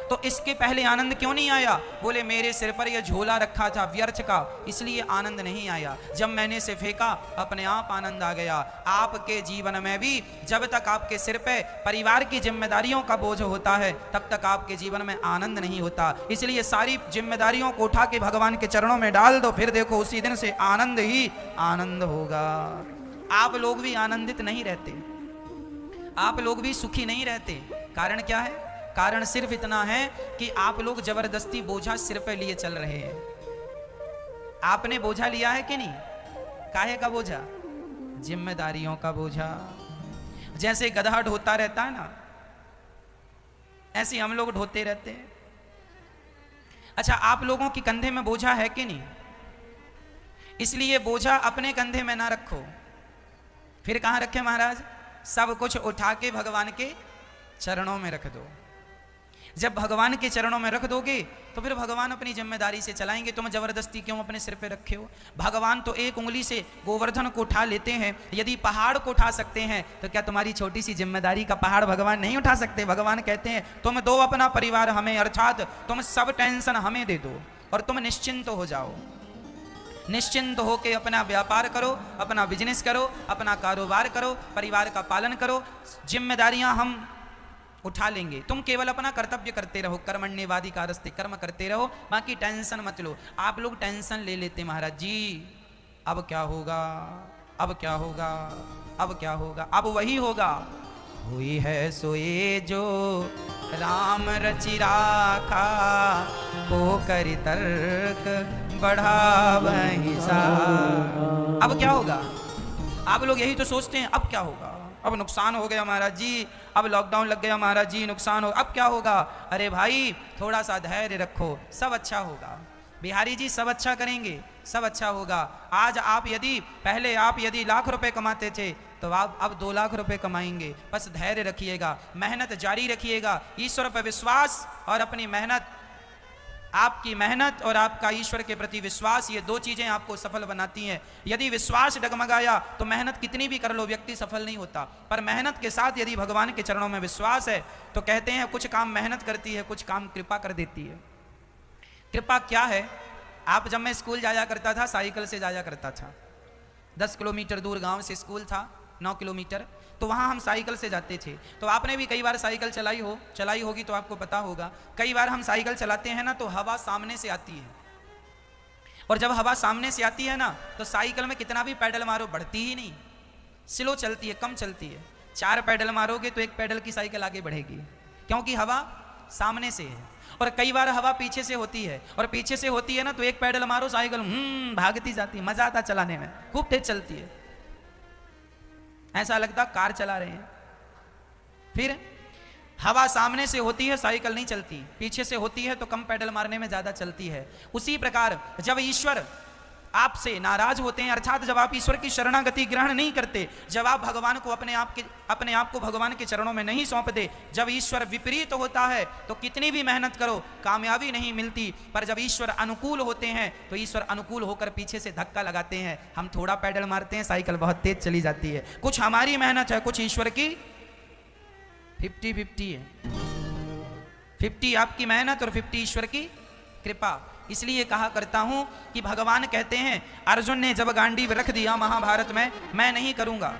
तो इसके पहले आनंद क्यों नहीं आया? बोले मेरे सिर पर यह झोला रखा था व्यर्थ का, इसलिए आनंद नहीं आया। जब मैंने इसे फेंका अपने आप आनंद आ गया। आपके जीवन में भी जब तक आपके सिर पे परिवार की जिम्मेदारियों का बोझ होता है तब तक आपके जीवन में आनंद नहीं होता। इसलिए सारी जिम्मेदारियों को उठा के भगवान के चरणों में डाल दो, फिर देखो उसी दिन से आनंद ही आनंद होगा। आप लोग भी आनंदित नहीं रहते, आप लोग भी सुखी नहीं रहते। कारण क्या है? कारण सिर्फ इतना है कि आप लोग जबरदस्ती बोझा सिर पे लिए चल रहे हैं। आपने बोझा लिया है कि नहीं? काहे का बोझा? जिम्मेदारियों का बोझा। जैसे गधा ढोता रहता है ना, ऐसे हम लोग ढोते रहते हैं। अच्छा, आप लोगों की कंधे में बोझा है कि नहीं? इसलिए बोझा अपने कंधे में ना रखो। फिर कहां रखे महाराज? सब कुछ उठा के भगवान के चरणों में रख दो। जब भगवान के चरणों में रख दोगे तो फिर भगवान अपनी जिम्मेदारी से चलाएंगे। तुम जबरदस्ती क्यों अपने सिर पे रखे हो? भगवान तो एक उंगली से गोवर्धन को उठा लेते हैं। यदि पहाड़ को उठा सकते हैं तो क्या तुम्हारी छोटी सी जिम्मेदारी का पहाड़ भगवान नहीं उठा सकते? भगवान कहते हैं तुम दो अपना परिवार हमें, अर्थात तुम सब टेंशन हमें दे दो और तुम निश्चिंत हो जाओ। निश्चिंत होकर अपना व्यापार करो, अपना बिजनेस करो, अपना कारोबार करो, परिवार का पालन करो। जिम्मेदारियां हम उठा लेंगे, तुम केवल अपना कर्तव्य करते रहो। कर्मण्येवाधिकारस्ते, कर्म करते रहो, बाकी टेंशन मत लो। आप लोग टेंशन ले लेते महाराज जी, अब क्या होगा, अब क्या होगा, अब क्या होगा। अब वही होगा, हुई है सोए जो राम रचि राखा, को करि तर्क बढ़ावहि सा। अब क्या होगा? आप लोग यही तो सोचते हैं अब क्या होगा, अब नुकसान हो गया महाराज जी, अब लॉकडाउन लग गया महाराज जी, नुकसान हो, अब क्या होगा। अरे भाई थोड़ा सा धैर्य रखो, सब अच्छा होगा। बिहारी जी सब अच्छा करेंगे, सब अच्छा होगा। आज आप यदि पहले आप यदि लाख रुपए कमाते थे तो आप अब 2 लाख रुपए कमाएंगे। बस धैर्य रखिएगा, मेहनत जारी रखिएगा, ईश्वर पर विश्वास और अपनी मेहनत, आपकी मेहनत और आपका ईश्वर के प्रति विश्वास, ये 2 चीजें आपको सफल बनाती हैं। यदि विश्वास डगमगाया तो मेहनत कितनी भी कर लो व्यक्ति सफल नहीं होता, पर मेहनत के साथ यदि भगवान के चरणों में विश्वास है तो कहते हैं कुछ काम मेहनत करती है, कुछ काम कृपा कर देती है। कृपा क्या है? आप जब मैं स्कूल जाया करता था, साइकिल से जाया करता था, 10 किलोमीटर दूर गांव से स्कूल था, 9 किलोमीटर, तो वहाँ हम साइकिल से जाते थे। तो आपने भी कई बार साइकिल चलाई होगी तो आपको पता होगा, कई बार हम साइकिल चलाते हैं ना तो हवा सामने से आती है, और जब हवा सामने से आती है ना तो साइकिल में कितना भी पैडल मारो बढ़ती ही नहीं, स्लो चलती है, कम चलती है। 4 पैडल मारोगे तो 1 पैडल की साइकिल आगे बढ़ेगी, क्योंकि हवा सामने से है। और कई बार हवा पीछे से होती है, और पीछे से होती है ना तो 1 पैडल मारो साइकिल भागती जाती है, मजा आता चलाने में, खूब तेज चलती है, ऐसा लगता कार चला रहे हैं। फिर हवा सामने से होती है साइकिल नहीं चलती, पीछे से होती है तो कम पेडल मारने में ज्यादा चलती है। उसी प्रकार जब ईश्वर आपसे नाराज होते हैं, अर्थात जब आप ईश्वर की शरणागति ग्रहण नहीं करते, जब आप भगवान को अपने आप को भगवान के चरणों में नहीं सौंपते, जब ईश्वर विपरीत होता है तो कितनी भी मेहनत करो कामयाबी नहीं मिलती। पर जब ईश्वर अनुकूल होते हैं तो ईश्वर अनुकूल होकर पीछे से धक्का लगाते हैं, हम थोड़ा पैडल मारते हैं साइकिल बहुत तेज चली जाती है। कुछ हमारी मेहनत है, कुछ ईश्वर की 50-50 है। 50 आपकी मेहनत और 50 ईश्वर की कृपा। इसलिए कहा करता हूं कि भगवान कहते हैं, अर्जुन ने जब गांडीव रख दिया महाभारत में, मैं नहीं करूंगा,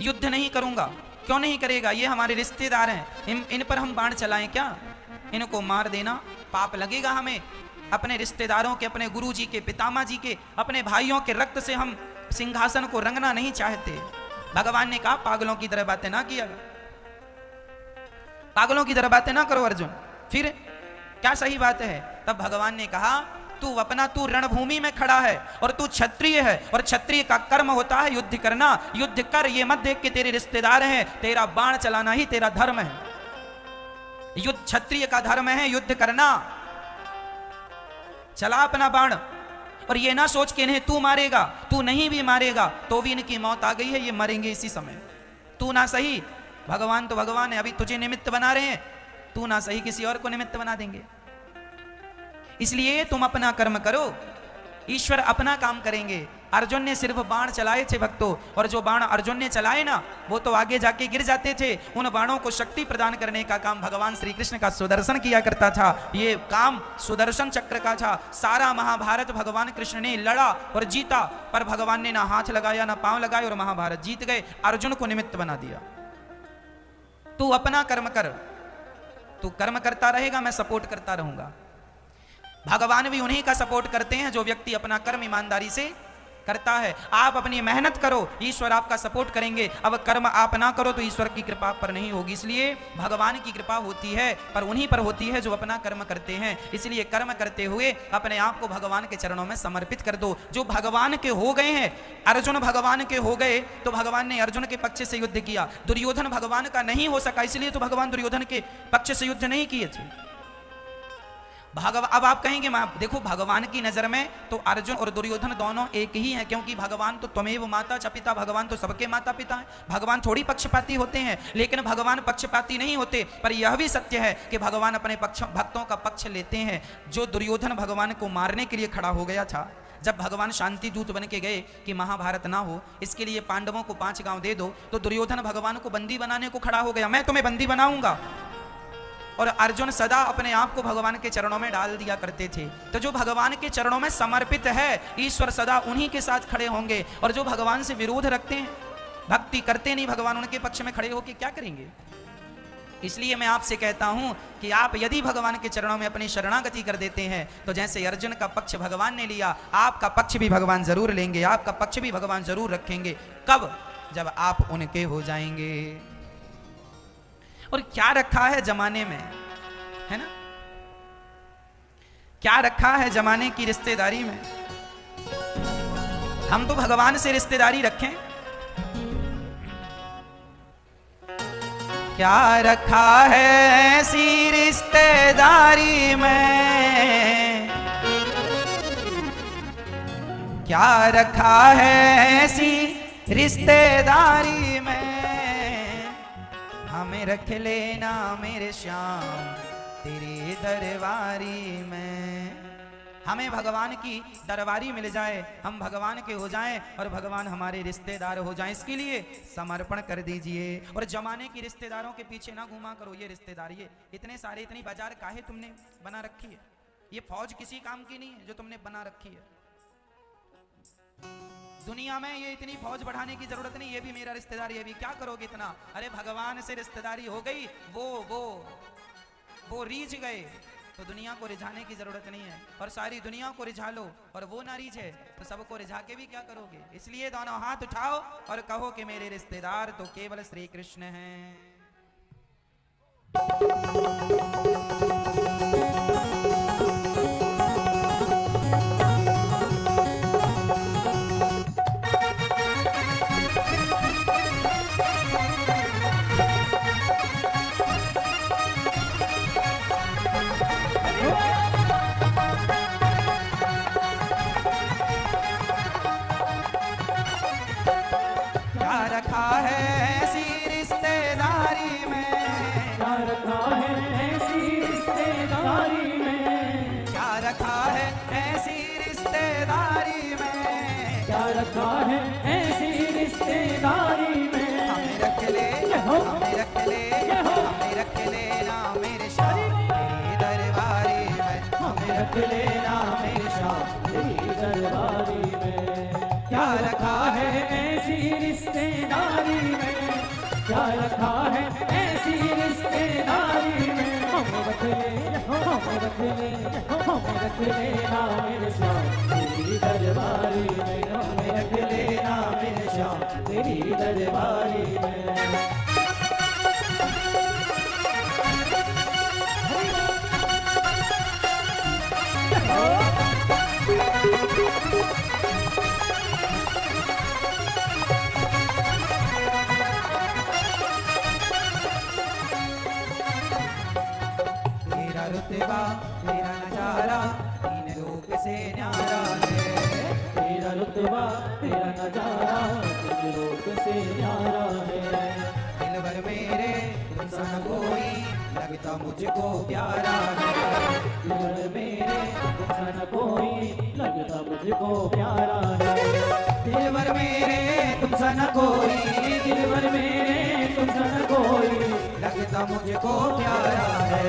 युद्ध नहीं करूंगा। क्यों नहीं करेगा? ये हमारे रिश्तेदार हैं, इन पर हम बाण चलाएं क्या? इनको मार देना पाप लगेगा हमें। अपने रिश्तेदारों के, अपने गुरु जी के, पितामह जी के, अपने भाइयों के रक्त से हम सिंहासन को रंगना नहीं चाहते। भगवान ने कहा पागलों की तरह बातें ना किया, पागलों की तरह बातें ना करो अर्जुन। फिर क्या सही बात है? तब भगवान ने कहा तू रणभूमि में खड़ा है और तू क्षत्रिय है, और क्षत्रिय का कर्म होता है युद्ध करना। युद्ध कर, ये मत देख के तेरे रिश्तेदार हैं, तेरा बाण चलाना ही तेरा धर्म है। युद्ध क्षत्रिय का धर्म है, युद्ध करना। चला अपना बाण, और ये ना सोच के इन्हें तू मारेगा, तू नहीं भी मारेगा तो भी इनकी मौत आ गई है, ये मरेंगे इसी समय। तू ना सही, भगवान तो भगवान है, अभी तुझे निमित्त बना रहे हैं, तू ना सही किसी और को निमित्त बना देंगे। इसलिए तुम अपना कर्म करो, ईश्वर अपना काम करेंगे। अर्जुन ने सिर्फ बाण चलाए थे भक्तों, और जो बाण अर्जुन ने चलाए ना, वो तो आगे जाके गिर जाते थे। उन बाणों को शक्ति प्रदान करने का काम भगवान श्री कृष्ण का सुदर्शन किया करता था। ये काम सुदर्शन चक्र का था। सारा महाभारत भगवान कृष्ण ने लड़ा और जीता, पर भगवान ने ना हाथ लगाया ना पांव लगाए और महाभारत जीत गए। अर्जुन को निमित्त बना दिया। तू अपना कर्म कर, तू कर्म करता रहेगा, मैं सपोर्ट करता रहूंगा। भगवान भी उन्हीं का सपोर्ट करते हैं जो व्यक्ति अपना कर्म ईमानदारी से करता है। आप अपनी मेहनत करो, ईश्वर आपका सपोर्ट करेंगे। अब कर्म आप ना करो तो ईश्वर की कृपा पर नहीं होगी। इसलिए भगवान की कृपा होती है, पर उन्हीं पर होती है जो अपना कर्म करते हैं। इसलिए कर्म करते हुए अपने आप को भगवान के चरणों में समर्पित कर दो। जो भगवान के हो गए हैं, अर्जुन भगवान के हो गए तो भगवान ने अर्जुन के पक्ष से युद्ध किया। दुर्योधन भगवान का नहीं हो सका, इसलिए तो भगवान दुर्योधन के पक्ष से युद्ध नहीं किए थे। अब आप कहेंगे देखो भगवान की नजर में तो अर्जुन और दुर्योधन दोनों एक ही हैं, क्योंकि भगवान तो त्वमेव माता च पिता, भगवान तो सबके माता पिता हैं। भगवान थोड़ी पक्षपाती होते हैं, लेकिन भगवान पक्षपाती नहीं होते। पर यह भी सत्य है कि भगवान अपने भक्तों का पक्ष लेते हैं। जो दुर्योधन भगवान को मारने के लिए खड़ा हो गया था, जब भगवान शांति दूत बन के गए कि महाभारत ना हो, इसके लिए पांडवों को 5 गांव दे दो, तो दुर्योधन भगवान को बंदी बनाने को खड़ा हो गया, मैं तुम्हें बंदी बनाऊंगा। और अर्जुन सदा अपने आप को भगवान के चरणों में डाल दिया करते थे। तो जो भगवान के चरणों में समर्पित है, ईश्वर सदा उन्हीं के साथ खड़े होंगे। और जो भगवान से विरोध रखते हैं, भक्ति करते नहीं, भगवान उनके पक्ष में खड़े होकर क्या करेंगे? इसलिए मैं आपसे कहता हूं कि आप यदि भगवान के चरणों में अपनी शरणागति कर देते हैं, तो जैसे अर्जुन का पक्ष भगवान ने लिया, आपका पक्ष भी भगवान जरूर लेंगे, आपका पक्ष भी भगवान जरूर रखेंगे। कब? जब आप उनके हो जाएंगे। और क्या रखा है जमाने में, है ना, क्या रखा है जमाने की रिश्तेदारी में? हम तो भगवान से रिश्तेदारी रखें। क्या रखा है ऐसी रिश्तेदारी में, क्या रखा है ऐसी रिश्तेदारी में, हमें रख लेना मेरे श्याम तेरी दरबारी में। हमें भगवान की दरबारी मिल जाए, हम भगवान के हो जाएं और भगवान हमारे रिश्तेदार हो जाएं, इसके लिए समर्पण कर दीजिए। और जमाने की रिश्तेदारों के पीछे ना घूमा करो। ये रिश्तेदार, ये इतने सारे, इतनी बाजार काहे तुमने बना रखी है? ये फौज किसी काम की नहीं है जो तुमने बना रखी है। दुनिया में ये इतनी फौज बढ़ाने की जरूरत नहीं। ये भी मेरा रिश्तेदार, ये भी क्या करोगे इतना? अरे भगवान से रिश्तेदारी हो गई, वो रीझ गए तो दुनिया को रिझाने की जरूरत नहीं है। और सारी दुनिया को रिझा लो और वो ना रीझे तो सबको रिझा के भी क्या करोगे? इसलिए दोनों हाथ उठाओ और कहो कि मेरे रिश्तेदार तो केवल श्री कृष्ण हैं। क्या रखा है ऐसी रिश्तेदारी में, क्या रखा है ऐसी रिश्तेदारी में, क्या रखा है ऐसी रिश्तेदारी में, क्या रखा है ऐसी रिश्तेदारी में। हमें रख ले, हमें रख ले, हमें रख लेना मेरे शाह तेरी दरबारी में, हमें रख लेना मेरे शाह तेरी दरबारी में। क्या रखा है ऐसी रिश्तेदारी में, क्या रखा है ऐसी रिश्तेदारी में। हम रख ले, हम रख ले, हम रख लेना मेरे शाह तेरी दरबारी में, हमें रख लेना मेरे शाह तेरी दरबारी में। तेरा रुतबा तेरा नजारा तीन रूप से न्यारा है, तेरा रुतबा तेरा नजारा तुझ रूप से न्यारा है। दिलबर मेरे तुमसा न कोई लगता मुझको प्यारा है, दिलबर मेरे तुमसा न कोई लगता मुझको प्यारा है। दिलबर मेरे तुमसा न कोई, दिलबर मेरे तुमसा न कोई लगता मुझको प्यारा है,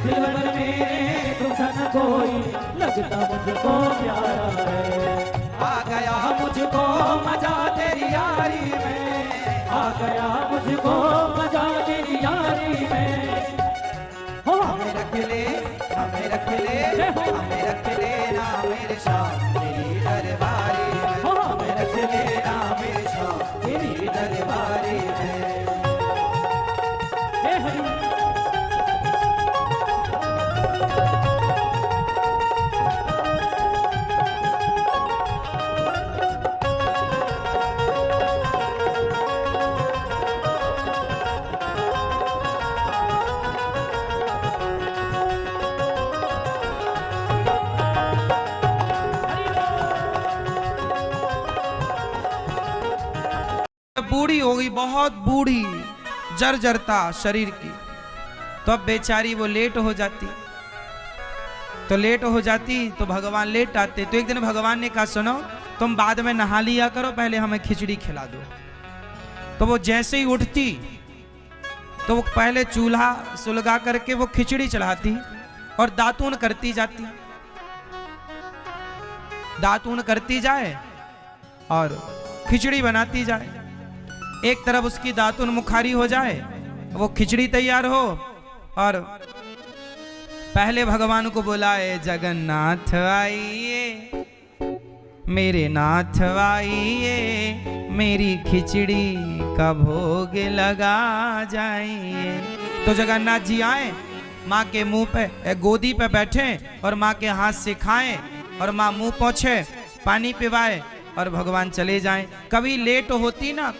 दिलबर मेरे तुमसा न कोई लगता मुझको प्यारा है। आ गया मुझको मजा तेरी यारी में, आ गया मुझको मजा तेरी यारी में। हो हमें रख ले, हमें रख ले, हमें रख लेना मेरे शाह तेरी दरबारी में, हमें रख लेना मेरे शाह तेरी दरबारी में। हे हरि बूढ़ी हो गई, बहुत बूढ़ी, जर्जरता शरीर की, तो अब बेचारी वो लेट हो जाती, तो लेट हो जाती तो भगवान लेट आते। तो एक दिन भगवान ने कहा सुनो तुम बाद में नहा लिया करो, पहले हमें खिचड़ी खिला दो। तो वो जैसे ही उठती तो वो पहले चूल्हा सुलगा करके वो खिचड़ी चढ़ाती और दातून करती जाती, दातून करती जाए और खिचड़ी बनाती जाए। एक तरफ उसकी दातुन मुखारी हो जाए, वो खिचड़ी तैयार हो, और पहले भगवान को बुलाए जगन्नाथ आइए, मेरे नाथ आइए, मेरी खिचड़ी का भोग लगा जाइए। तो जगन्नाथ जी आए, माँ के मुंह पे गोदी पे बैठे और माँ के हाथ से खाएं और माँ मुंह पोंछे, पानी पिवाए और भगवान चले जाएं। कभी लेट होती ना